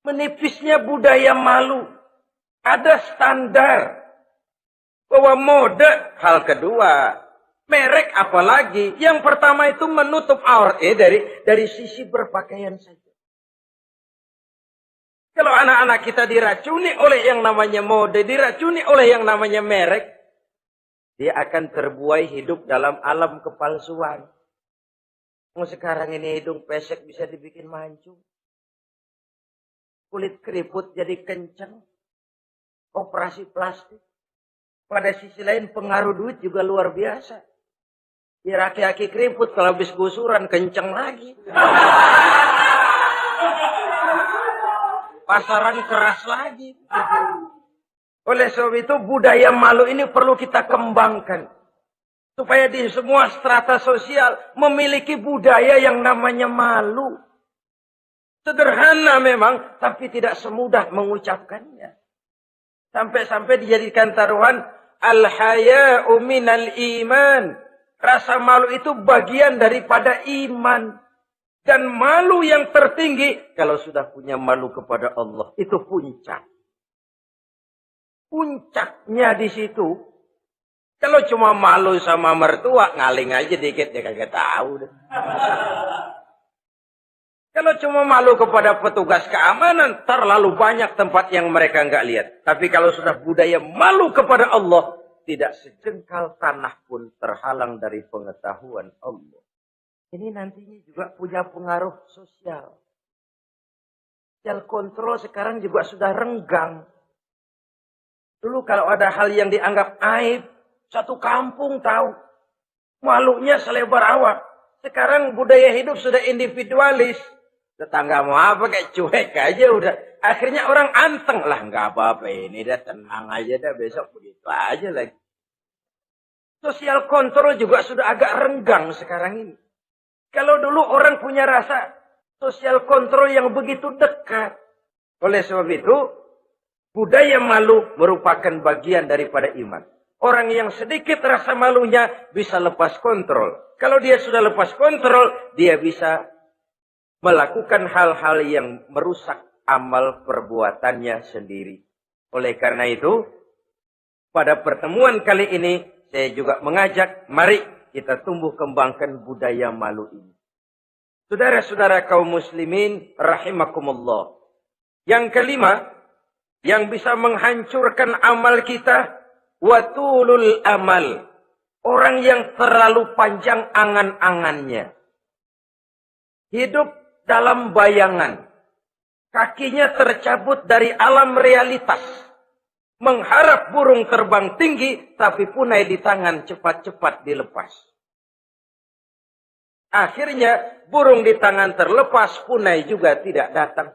Menipisnya budaya malu. Ada standar. Bahwa mode, hal kedua. Merek apalagi. Yang pertama itu menutup aurat. Dari sisi berpakaian saja. Kalau anak-anak kita diracuni oleh yang namanya mode, diracuni oleh yang namanya merek, dia akan terbuai hidup dalam alam kepalsuan. Sekarang ini hidung pesek bisa dibikin mancung. kulit keriput jadi kencang. Operasi plastik. Pada sisi lain pengaruh duit juga luar biasa. Ya aki-aki keriput kalau habis gusuran kencang lagi. Pasaran keras lagi. Oleh sebab itu budaya malu ini perlu kita kembangkan. Supaya di semua strata sosial memiliki budaya yang namanya malu. Sederhana memang, tapi tidak semudah mengucapkannya. Sampai-sampai dijadikan taruhan, al-haya'u minal iman. Rasa malu itu bagian daripada iman. Dan malu yang tertinggi, kalau sudah punya malu kepada Allah, itu puncak. Puncaknya di situ. Kalau cuma malu sama mertua, ngaling aja dikit, dia kagak tahu deh. Kalau cuma malu kepada petugas keamanan, terlalu banyak tempat yang mereka nggak lihat. Tapi kalau sudah budaya malu kepada Allah, tidak sejengkal tanah pun terhalang dari pengetahuan Allah. Ini nantinya juga punya pengaruh sosial. Sosial kontrol sekarang juga sudah renggang. Dulu kalau ada hal yang dianggap aib, satu kampung tahu. Malunya selebar awak. Sekarang budaya hidup sudah individualis. Tetangga mau apa kayak cuek aja udah. Akhirnya orang anteng lah. Nggak apa-apa ini dah tenang aja dah. Besok begitu aja lagi. Sosial kontrol juga sudah agak renggang sekarang ini. Kalau dulu orang punya rasa sosial kontrol yang begitu dekat. Oleh sebab itu, budaya malu merupakan bagian daripada iman. Orang yang sedikit rasa malunya bisa lepas kontrol. Kalau dia sudah lepas kontrol, dia bisa melakukan hal-hal yang merusak amal perbuatannya sendiri. Oleh karena itu, pada pertemuan kali ini, saya juga mengajak, mari kita tumbuh kembangkan budaya malu ini. Saudara-saudara kaum muslimin, rahimakumullah. Yang kelima, yang bisa menghancurkan amal kita, watulul amal. Orang yang terlalu panjang angan-angannya. Hidup dalam bayangan. Kakinya tercabut dari alam realitas. Mengharap burung terbang tinggi, tapi punai di tangan cepat-cepat dilepas. Akhirnya burung di tangan terlepas, punai juga tidak datang.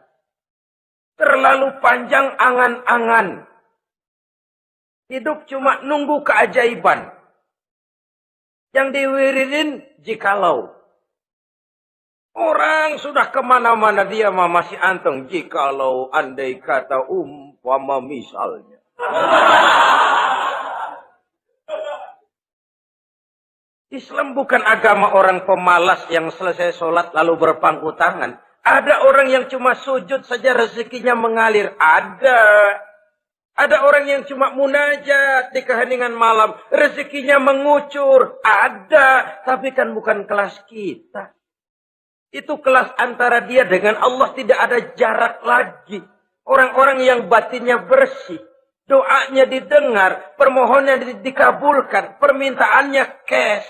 Terlalu panjang angan-angan. Hidup cuma nunggu keajaiban. Yang diwiridin jikalau. Orang sudah kemana-mana dia masih anteng. Jikalau andai kata umpama misalnya. Islam bukan agama orang pemalas yang selesai sholat lalu berpangku tangan. Ada orang yang cuma sujud saja rezekinya mengalir. Ada orang yang cuma munajat di keheningan malam. Rezekinya mengucur. Ada. Tapi kan bukan kelas kita. Itu kelas antara dia dengan Allah, tidak ada jarak lagi. Orang-orang yang batinnya bersih. Doanya didengar. Permohonannya dikabulkan. Permintaannya cash.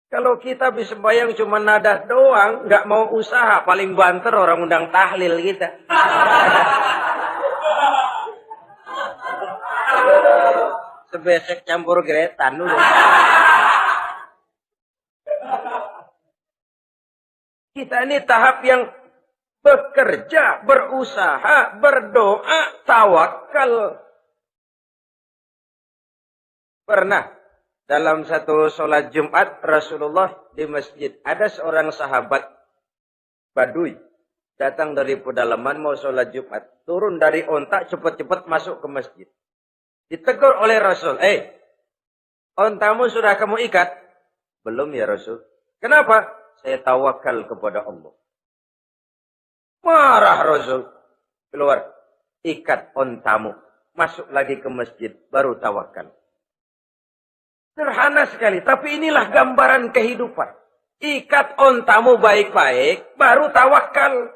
Kalau kita bisa bayang cuma nada doang. Nggak mau usaha. Paling banter orang undang tahlil kita. Sebesek campur geretan dulu. Kita ini tahap yang bekerja, berusaha, berdoa, tawakal. Pernah dalam satu sholat Jumat Rasulullah di masjid. Ada seorang sahabat Baduy. Datang dari pedalaman mau sholat Jumat. Turun dari onta cepat-cepat masuk ke masjid. Ditegur oleh Rasul. Ontamu sudah kamu ikat? Belum ya Rasul. Kenapa? Saya tawakal kepada Allah. Marah Rasul. Keluar. Ikat ontamu. Masuk lagi ke masjid. Baru tawakal. Sederhana sekali. Tapi inilah gambaran kehidupan. Ikat ontamu baik-baik. Baru tawakal.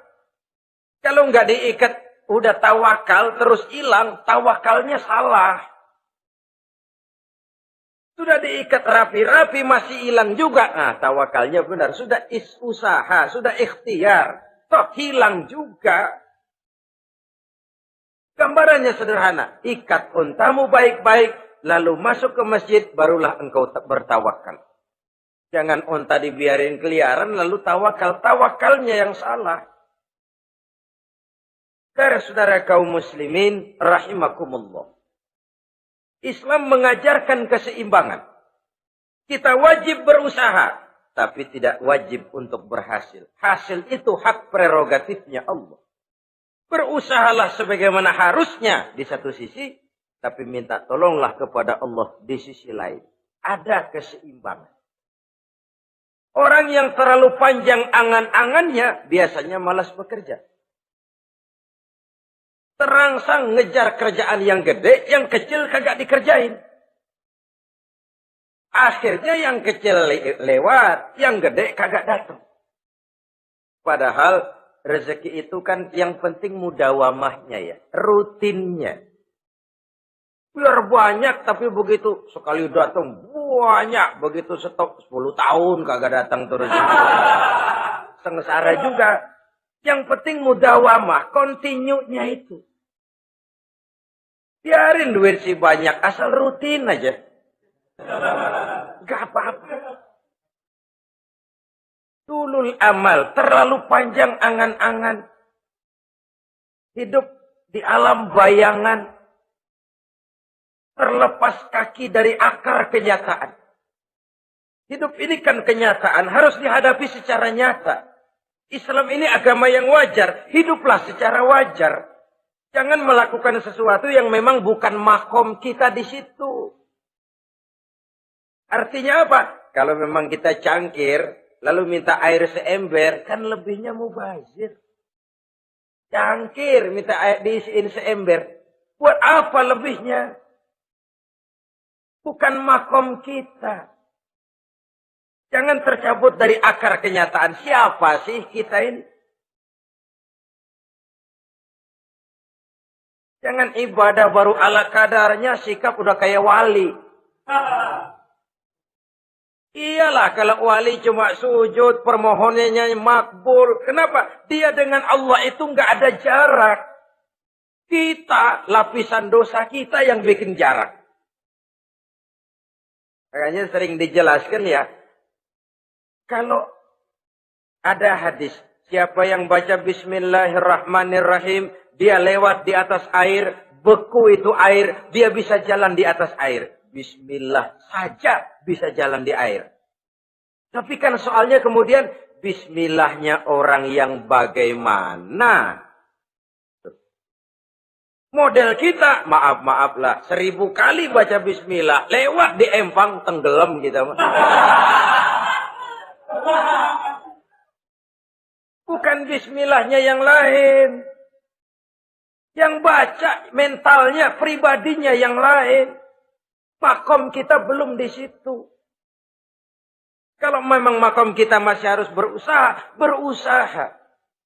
Kalau nggak diikat. Udah tawakal terus hilang. Tawakalnya salah. Sudah diikat rapi-rapi masih hilang juga. Nah tawakalnya benar. Sudah usaha. Sudah ikhtiar. toh hilang juga. Gambarannya sederhana. Ikat untamu baik-baik, lalu masuk ke masjid, barulah engkau bertawakal. Jangan unta dibiarin keliaran, lalu tawakal. Tawakalnya yang salah. Saudara kaum muslimin, rahimakumullah. Islam mengajarkan keseimbangan. Kita wajib berusaha, tapi tidak wajib untuk berhasil. Hasil itu hak prerogatifnya Allah. Berusahalah sebagaimana harusnya di satu sisi, tapi minta tolonglah kepada Allah di sisi lain. Ada keseimbangan. Orang yang terlalu panjang angan-angannya biasanya malas bekerja. Terangsang ngejar kerjaan yang gede, yang kecil kagak dikerjain. Akhirnya yang kecil lewat, yang gede kagak datang. Padahal rezeki itu kan yang penting mudawamahnya ya, rutinnya. Biar banyak tapi begitu sekali datang banyak, begitu stop 10 tahun kagak datang terus. Sengsara juga. Yang penting mudawamah, continue-nya itu. Biarin duit sih banyak, asal rutin aja. Gak apa-apa. Tulul amal, terlalu panjang angan-angan. Hidup di alam bayangan. Terlepas kaki dari akar kenyataan. Hidup ini kan kenyataan, harus dihadapi secara nyata. Islam ini agama yang wajar, hiduplah secara wajar. Jangan melakukan sesuatu yang memang bukan makom kita di situ. Artinya apa? Kalau memang kita cangkir, lalu minta air seember, kan lebihnya mubazir. Cangkir, minta air diisiin seember. Buat apa lebihnya? Bukan makom kita. Jangan tercabut dari akar kenyataan. Siapa sih kita ini? Jangan ibadah baru ala kadarnya, sikap udah kayak wali. Iyalah kalau wali cuma sujud, permohonannya makbul. Kenapa? Dia dengan Allah itu nggak ada jarak. Kita, lapisan dosa kita yang bikin jarak. Makanya sering dijelaskan ya. Kalau ada hadis, siapa yang baca Bismillahirrahmanirrahim, dia lewat di atas air, beku itu air, dia bisa jalan di atas air. Bismillah saja bisa jalan di air. Tapi kan soalnya kemudian, Bismillahnya orang yang bagaimana? Model kita, maaf lah, 1000 kali baca Bismillah, lewat di empang, tenggelam kita. Bukan Bismillahnya yang lain. Yang baca mentalnya, pribadinya yang lain. Makom kita belum di situ. Kalau memang makom kita masih harus berusaha, berusaha.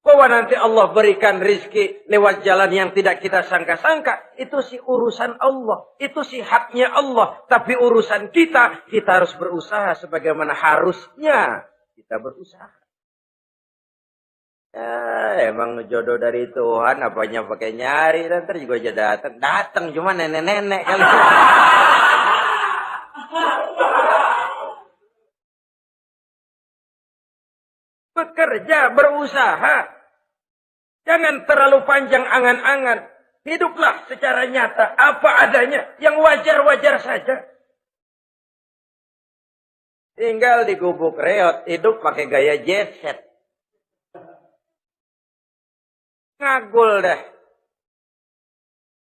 Bahwa nanti Allah berikan rizki lewat jalan yang tidak kita sangka-sangka. Itu sih urusan Allah. Itu sih haknya Allah. Tapi urusan kita, kita harus berusaha sebagaimana harusnya kita berusaha. Ya, emang jodoh dari Tuhan, apanya pakai nyari, dan ntar juga aja datang. Datang cuma nenek-nenek kali. Bekerja, berusaha. Jangan terlalu panjang angan-angan. Hiduplah secara nyata, apa adanya, yang wajar-wajar saja. Tinggal di gubuk reot, hidup pakai gaya jet set. Ngagul dah.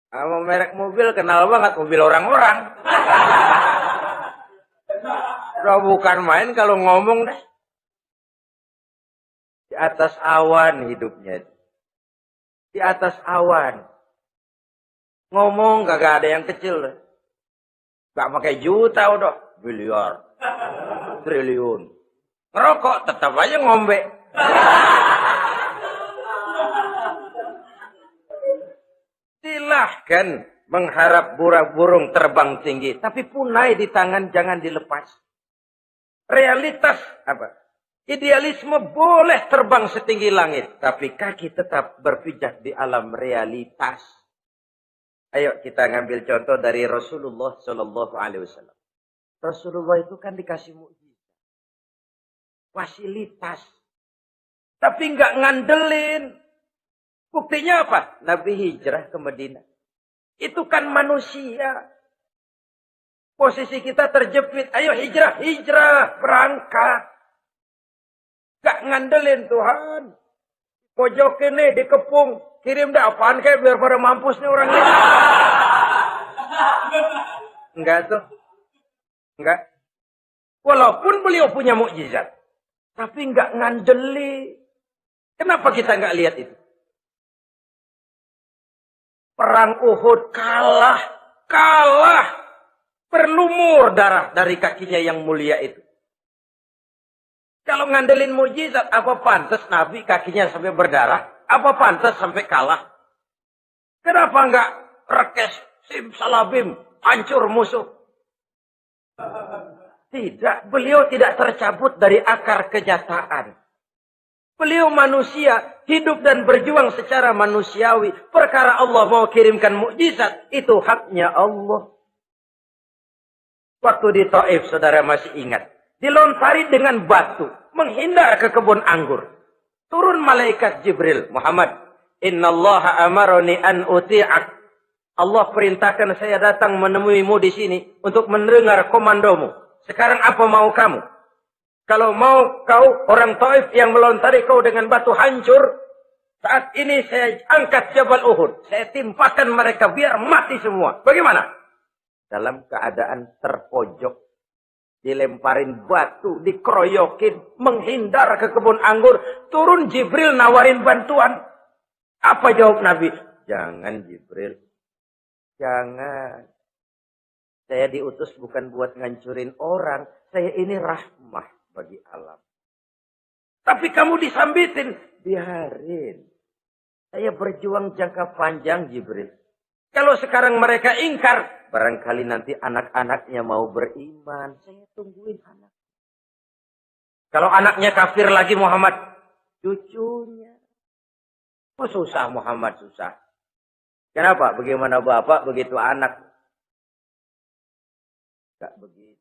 Sama merek mobil kenal banget, mobil orang-orang. Udah bukan main kalau ngomong dah. Di atas awan hidupnya. Di atas awan. Ngomong kagak ada yang kecil. Gak pakai juta udah. Miliar. Triliun. Ngerokok tetap aja ngombe. Silahkan mengharap burung terbang tinggi. Tapi punai di tangan jangan dilepas. Realitas apa? Idealisme boleh terbang setinggi langit, tapi kaki tetap berpijak di alam realitas. Ayo kita ngambil contoh dari Rasulullah Shallallahu Alaihi Wasallam. Rasulullah itu kan dikasih mukjizat, fasilitas, tapi nggak ngandelin. Buktinya apa? Nabi hijrah ke Madinah. Itu kan manusia. Posisi kita terjepit. Ayo hijrah, hijrah, berangkat. Gak ngandelin Tuhan. Pojok ini dikepung. Kirim dah apaan kayak biar pada mampus nih orang ini. Enggak tuh. Enggak. Walaupun beliau punya mukjizat. Tapi enggak ngandeli. Kenapa kita enggak lihat itu? Perang Uhud kalah. Kalah. Berlumur darah dari kakinya yang mulia itu. Kalau ngandelin mujizat, apa pantas Nabi kakinya sampai berdarah? Apa pantas sampai kalah? Kenapa enggak rekes, simsalabim, hancur musuh? Tidak, beliau tidak tercabut dari akar kenyataan. Beliau manusia, hidup dan berjuang secara manusiawi. Perkara Allah mau kirimkan mukjizat, itu haknya Allah. Waktu di Taif, saudara masih ingat. Dilontari dengan batu. Menghindar ke kebun anggur. Turun malaikat Jibril. Muhammad. Innallaha amaroni an uti'ak. Allah perintahkan saya datang menemuimu di sini. Untuk mendengar komandomu. Sekarang apa mau kamu? Kalau mau kau orang Taif yang melontari kau dengan batu hancur. Saat ini saya angkat Jabal Uhud. Saya timpakan mereka biar mati semua. Bagaimana? Dalam keadaan terpojok. Dilemparin batu, dikeroyokin, menghindar ke kebun anggur. Turun Jibril nawarin bantuan. Apa jawab Nabi? Jangan Jibril. Jangan. Saya diutus bukan buat ngancurin orang. Saya ini rahmah bagi alam. Tapi kamu disambitin. Biarin. Saya berjuang jangka panjang Jibril. Kalau sekarang mereka ingkar, barangkali nanti anak-anaknya mau beriman. Saya tungguin anak. Kalau anaknya kafir lagi Muhammad, cucunya. Oh susah Muhammad, susah. Kenapa? Bagaimana bapak, begitu anak. Gak begitu.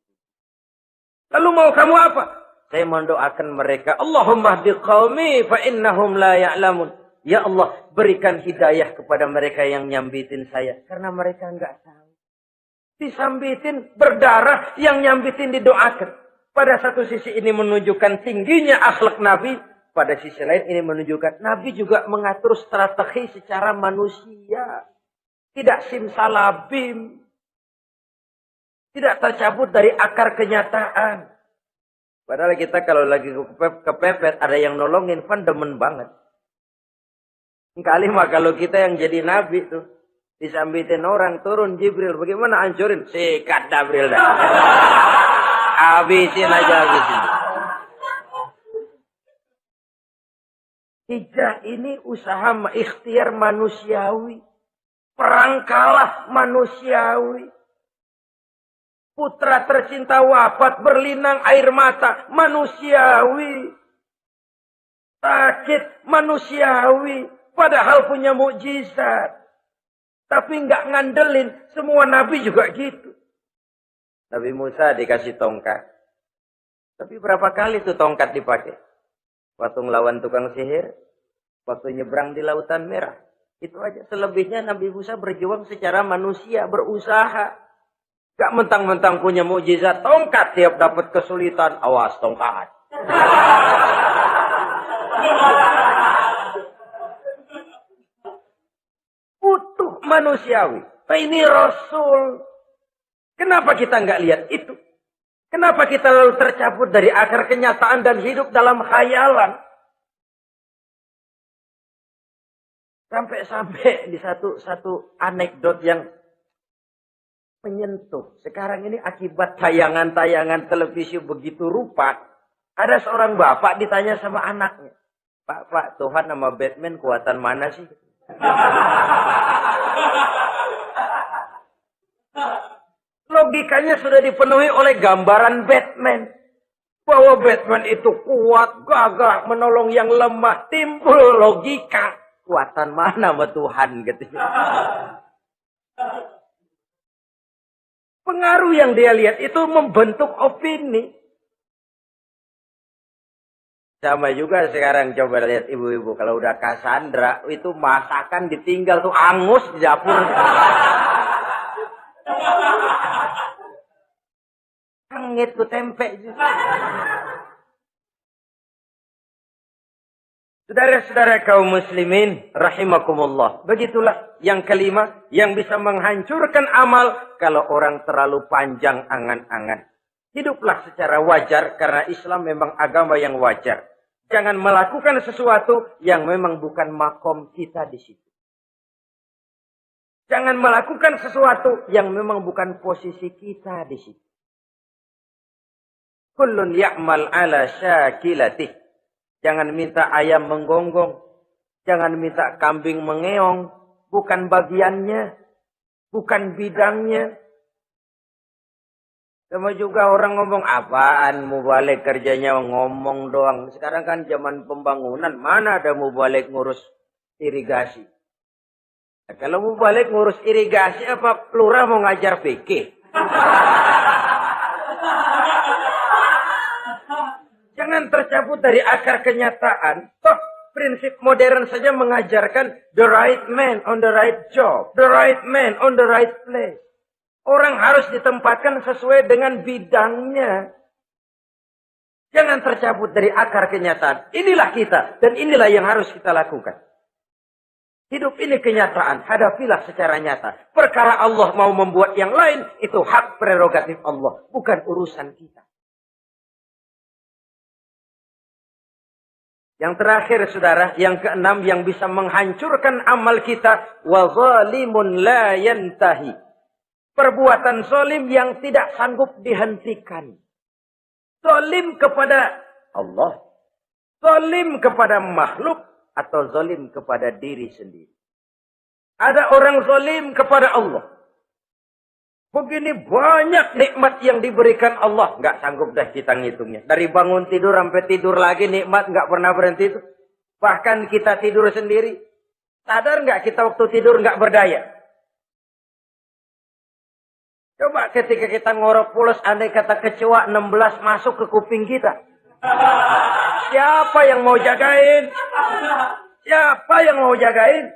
Lalu mau kamu apa? Saya mendoakan mereka. Allahumma hdi qaumi fa innahum la ya'lamun. Ya Allah, berikan hidayah kepada mereka yang nyambitin saya. Karena mereka enggak tahu. Disambitin, berdarah, yang nyambitin didoakan. Pada satu sisi ini menunjukkan tingginya akhlak Nabi. Pada sisi lain ini menunjukkan Nabi juga mengatur strategi secara manusia. Tidak simsalabim. Tidak tercabut dari akar kenyataan. Padahal kita kalau lagi kepepet, ada yang nolongin, kan demen banget. Kali mah kalau kita yang jadi nabi tuh. Disambitin orang, turun Jibril. Bagaimana hancurin? Sikat Jibril dah. Habisin aja, habisin. Hijrah ini usaha ikhtiar manusiawi. Perang kalah manusiawi. Putra tercinta wafat berlinang air mata manusiawi. Sakit manusiawi. Padahal punya mukjizat. Tapi enggak ngandelin. Semua nabi juga gitu. Nabi Musa dikasih tongkat. Tapi berapa kali tuh tongkat dipakai? Waktu ngelawan tukang sihir. Waktu nyebrang di Lautan Merah. Itu aja. Selebihnya Nabi Musa berjuang secara manusia. Berusaha. Gak mentang-mentang punya mukjizat. Tongkat tiap dapat kesulitan. Awas tongkat. Utuh manusiawi. Ini Rasul. Kenapa kita nggak lihat itu? Kenapa kita lalu tercabut dari akar kenyataan dan hidup dalam khayalan? Sampai-sampai di satu anekdot yang menyentuh. Sekarang ini akibat tayangan-tayangan televisi begitu rupa. Ada seorang bapak ditanya sama anaknya. Pak, Tuhan sama Batman kuatan mana sih? Logikanya sudah dipenuhi oleh gambaran Batman. Bahwa Batman itu kuat, gagah, menolong yang lemah. Timbul logika. Kuatan mana sama Tuhan gitu. Pengaruh yang dia lihat itu membentuk opini. Sama juga sekarang coba lihat ibu-ibu. Kalau udah Cassandra, itu masakan ditinggal tuh angus di dapur. Angit tuh tempe. Saudara-saudara kaum muslimin, rahimakumullah. Begitulah yang kelima, yang bisa menghancurkan amal kalau orang terlalu panjang angan-angan. Hiduplah secara wajar karena Islam memang agama yang wajar. Jangan melakukan sesuatu yang memang bukan makom kita di situ. Jangan melakukan sesuatu yang memang bukan posisi kita di situ. Kullun ya'mal ala syakilatih. Jangan minta ayam menggonggong. Jangan minta kambing mengeong. Bukan bagiannya. Bukan bidangnya. Sama juga orang ngomong, apaan mubalik kerjanya ngomong doang. Sekarang kan zaman pembangunan. Mana ada mubalik ngurus irigasi. Nah, kalau mubalik ngurus irigasi, apa lurah mau ngajar fikih? Jangan tercabut dari akar kenyataan. Toh, prinsip modern saja mengajarkan the right man on the right job. The right man on the right place. Orang harus ditempatkan sesuai dengan bidangnya. Jangan tercabut dari akar kenyataan. Inilah kita. Dan inilah yang harus kita lakukan. Hidup ini kenyataan. Hadapilah secara nyata. Perkara Allah mau membuat yang lain. Itu hak prerogatif Allah. Bukan urusan kita. Yang terakhir saudara, yang keenam yang bisa menghancurkan amal kita, wa zalimun la yantahi. Perbuatan zalim yang tidak sanggup dihentikan. Zalim kepada Allah, zalim kepada makhluk atau zalim kepada diri sendiri. Ada orang zalim kepada Allah. Begini banyak nikmat yang diberikan Allah. Nggak sanggup dah kita ngitungnya. Dari bangun tidur sampai tidur lagi nikmat nggak pernah berhenti itu. Bahkan kita tidur sendiri. Sadar nggak kita waktu tidur nggak berdaya? Coba ketika kita ngorok pulas, andai kata kecoa 16 masuk ke kuping kita. Siapa yang mau jagain? Siapa yang mau jagain?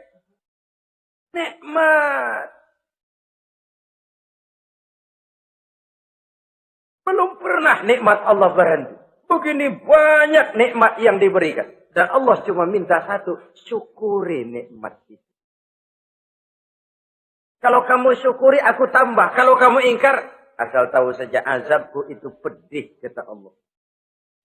Nikmat. Belum pernah nikmat Allah berhenti. Begini banyak nikmat yang diberikan. Dan Allah cuma minta satu. Syukuri nikmat itu. Kalau kamu syukuri, aku tambah. Kalau kamu ingkar, asal tahu saja azabku itu pedih, kata Allah.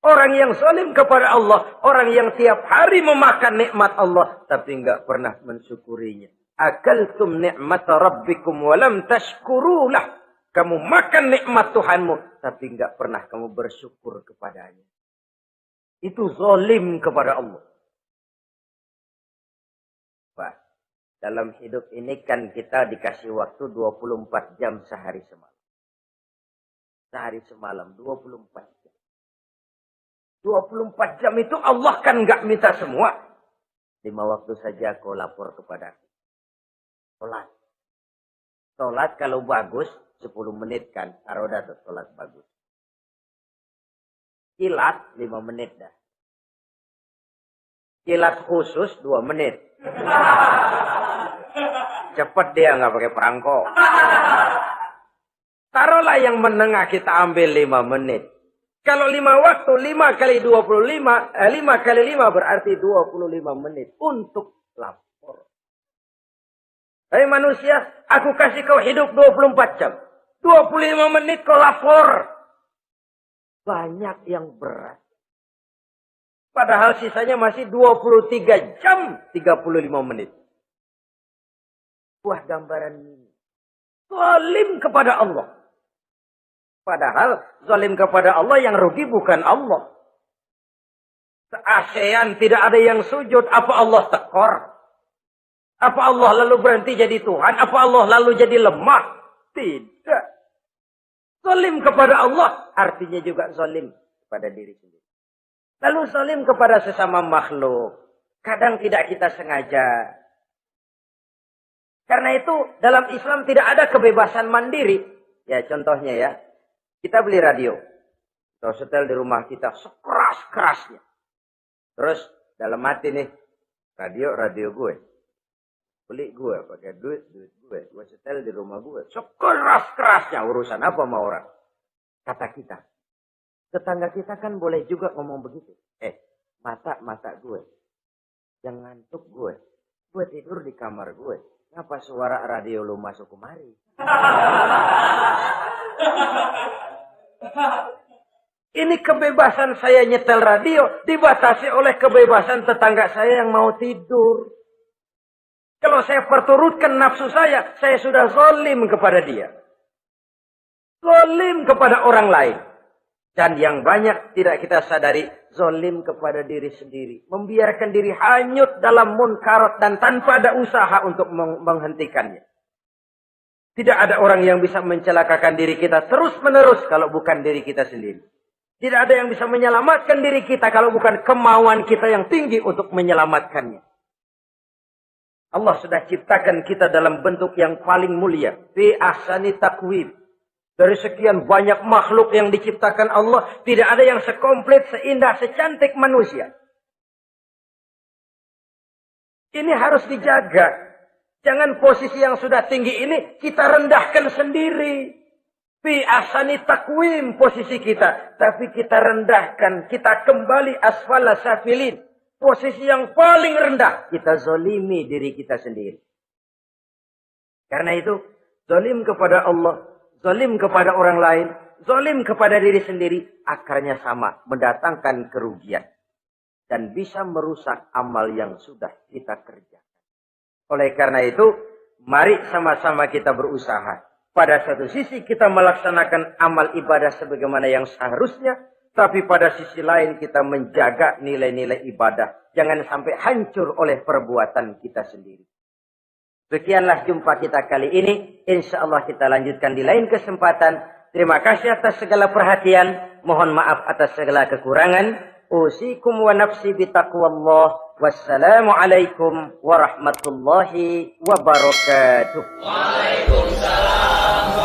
Orang yang zalim kepada Allah. Orang yang tiap hari memakan nikmat Allah. Tapi enggak pernah mensyukurinya. Akaltum ni'mata rabbikum walam tashkurulah. Kamu makan nikmat Tuhanmu, tapi enggak pernah kamu bersyukur kepadanya. Itu zalim kepada Allah. Pak, dalam hidup ini kan kita dikasih waktu 24 jam sehari semalam. Sehari semalam, 24 jam. 24 jam itu Allah kan enggak minta semua. 5 waktu saja kau lapor kepadaku. Sholat. Sholat kalau bagus, 10 menit kan. Aroda tuh sholat bagus. Kilat 5 menit dah. Kilat khusus 2 menit. Cepat dia nggak pakai perangko. Taruhlah yang menengah kita ambil 5 menit. Kalau 5 waktu, 5 kali 25, 5 kali 5 berarti 25 menit untuk lapor. Hai manusia, aku kasih kau hidup 24 jam. 25 menit kau lapor. Banyak yang berat. Padahal sisanya masih 23 jam 35 menit. Buah gambaran ini. Zalim kepada Allah. Padahal zalim kepada Allah yang rugi bukan Allah. Se-ASEAN tidak ada yang sujud. Apa Allah tekor? Apa Allah lalu berhenti jadi Tuhan? Apa Allah lalu jadi lemah? Tidak. Zalim kepada Allah artinya juga zalim kepada diri sendiri. Lalu zalim kepada sesama makhluk. Kadang tidak kita sengaja. Karena itu dalam Islam tidak ada kebebasan mandiri. Ya contohnya ya. Kita beli radio. Kita setel di rumah kita sekeras-kerasnya. Terus dalam hati nih. Radio gue. Beli gue pakai duit gue. Gue setel di rumah gue. Sekeras-kerasnya urusan apa sama orang. Kata kita. Tetangga kita kan boleh juga ngomong begitu. Mata gue. Yang ngantuk gue. Gue tidur di kamar gue. Ngapa suara radio lu masuk kemari? Ini kebebasan saya nyetel radio dibatasi oleh kebebasan tetangga saya yang mau tidur. Kalau saya perturutkan nafsu saya sudah zalim kepada dia. Zalim kepada orang lain. Dan yang banyak tidak kita sadari, zalim kepada diri sendiri. Membiarkan diri hanyut dalam munkarat dan tanpa ada usaha untuk menghentikannya. Tidak ada orang yang bisa mencelakakan diri kita terus-menerus kalau bukan diri kita sendiri. Tidak ada yang bisa menyelamatkan diri kita kalau bukan kemauan kita yang tinggi untuk menyelamatkannya. Allah sudah ciptakan kita dalam bentuk yang paling mulia. Fi ahsani taqwim. Dari sekian banyak makhluk yang diciptakan Allah, tidak ada yang sekomplit, seindah, secantik manusia. Ini harus dijaga. Jangan posisi yang sudah tinggi ini kita rendahkan sendiri. Fi ahsani taqwim posisi kita. Tapi kita rendahkan, kita kembali asfala safilin. Posisi yang paling rendah, kita zalimi diri kita sendiri. Karena itu, zalim kepada Allah, zalim kepada orang lain, zalim kepada diri sendiri, akarnya sama, mendatangkan kerugian. Dan bisa merusak amal yang sudah kita kerjakan. Oleh karena itu, mari sama-sama kita berusaha. Pada satu sisi kita melaksanakan amal ibadah sebagaimana yang seharusnya, tapi pada sisi lain kita menjaga nilai-nilai ibadah. Jangan sampai hancur oleh perbuatan kita sendiri. Sekianlah jumpa kita kali ini. Insya Allah kita lanjutkan di lain kesempatan. Terima kasih atas segala perhatian. Mohon maaf atas segala kekurangan. Usikum wa nafsi bitaqwallah. Wassalamualaikum warahmatullahi wabarakatuh. Waalaikumsalam.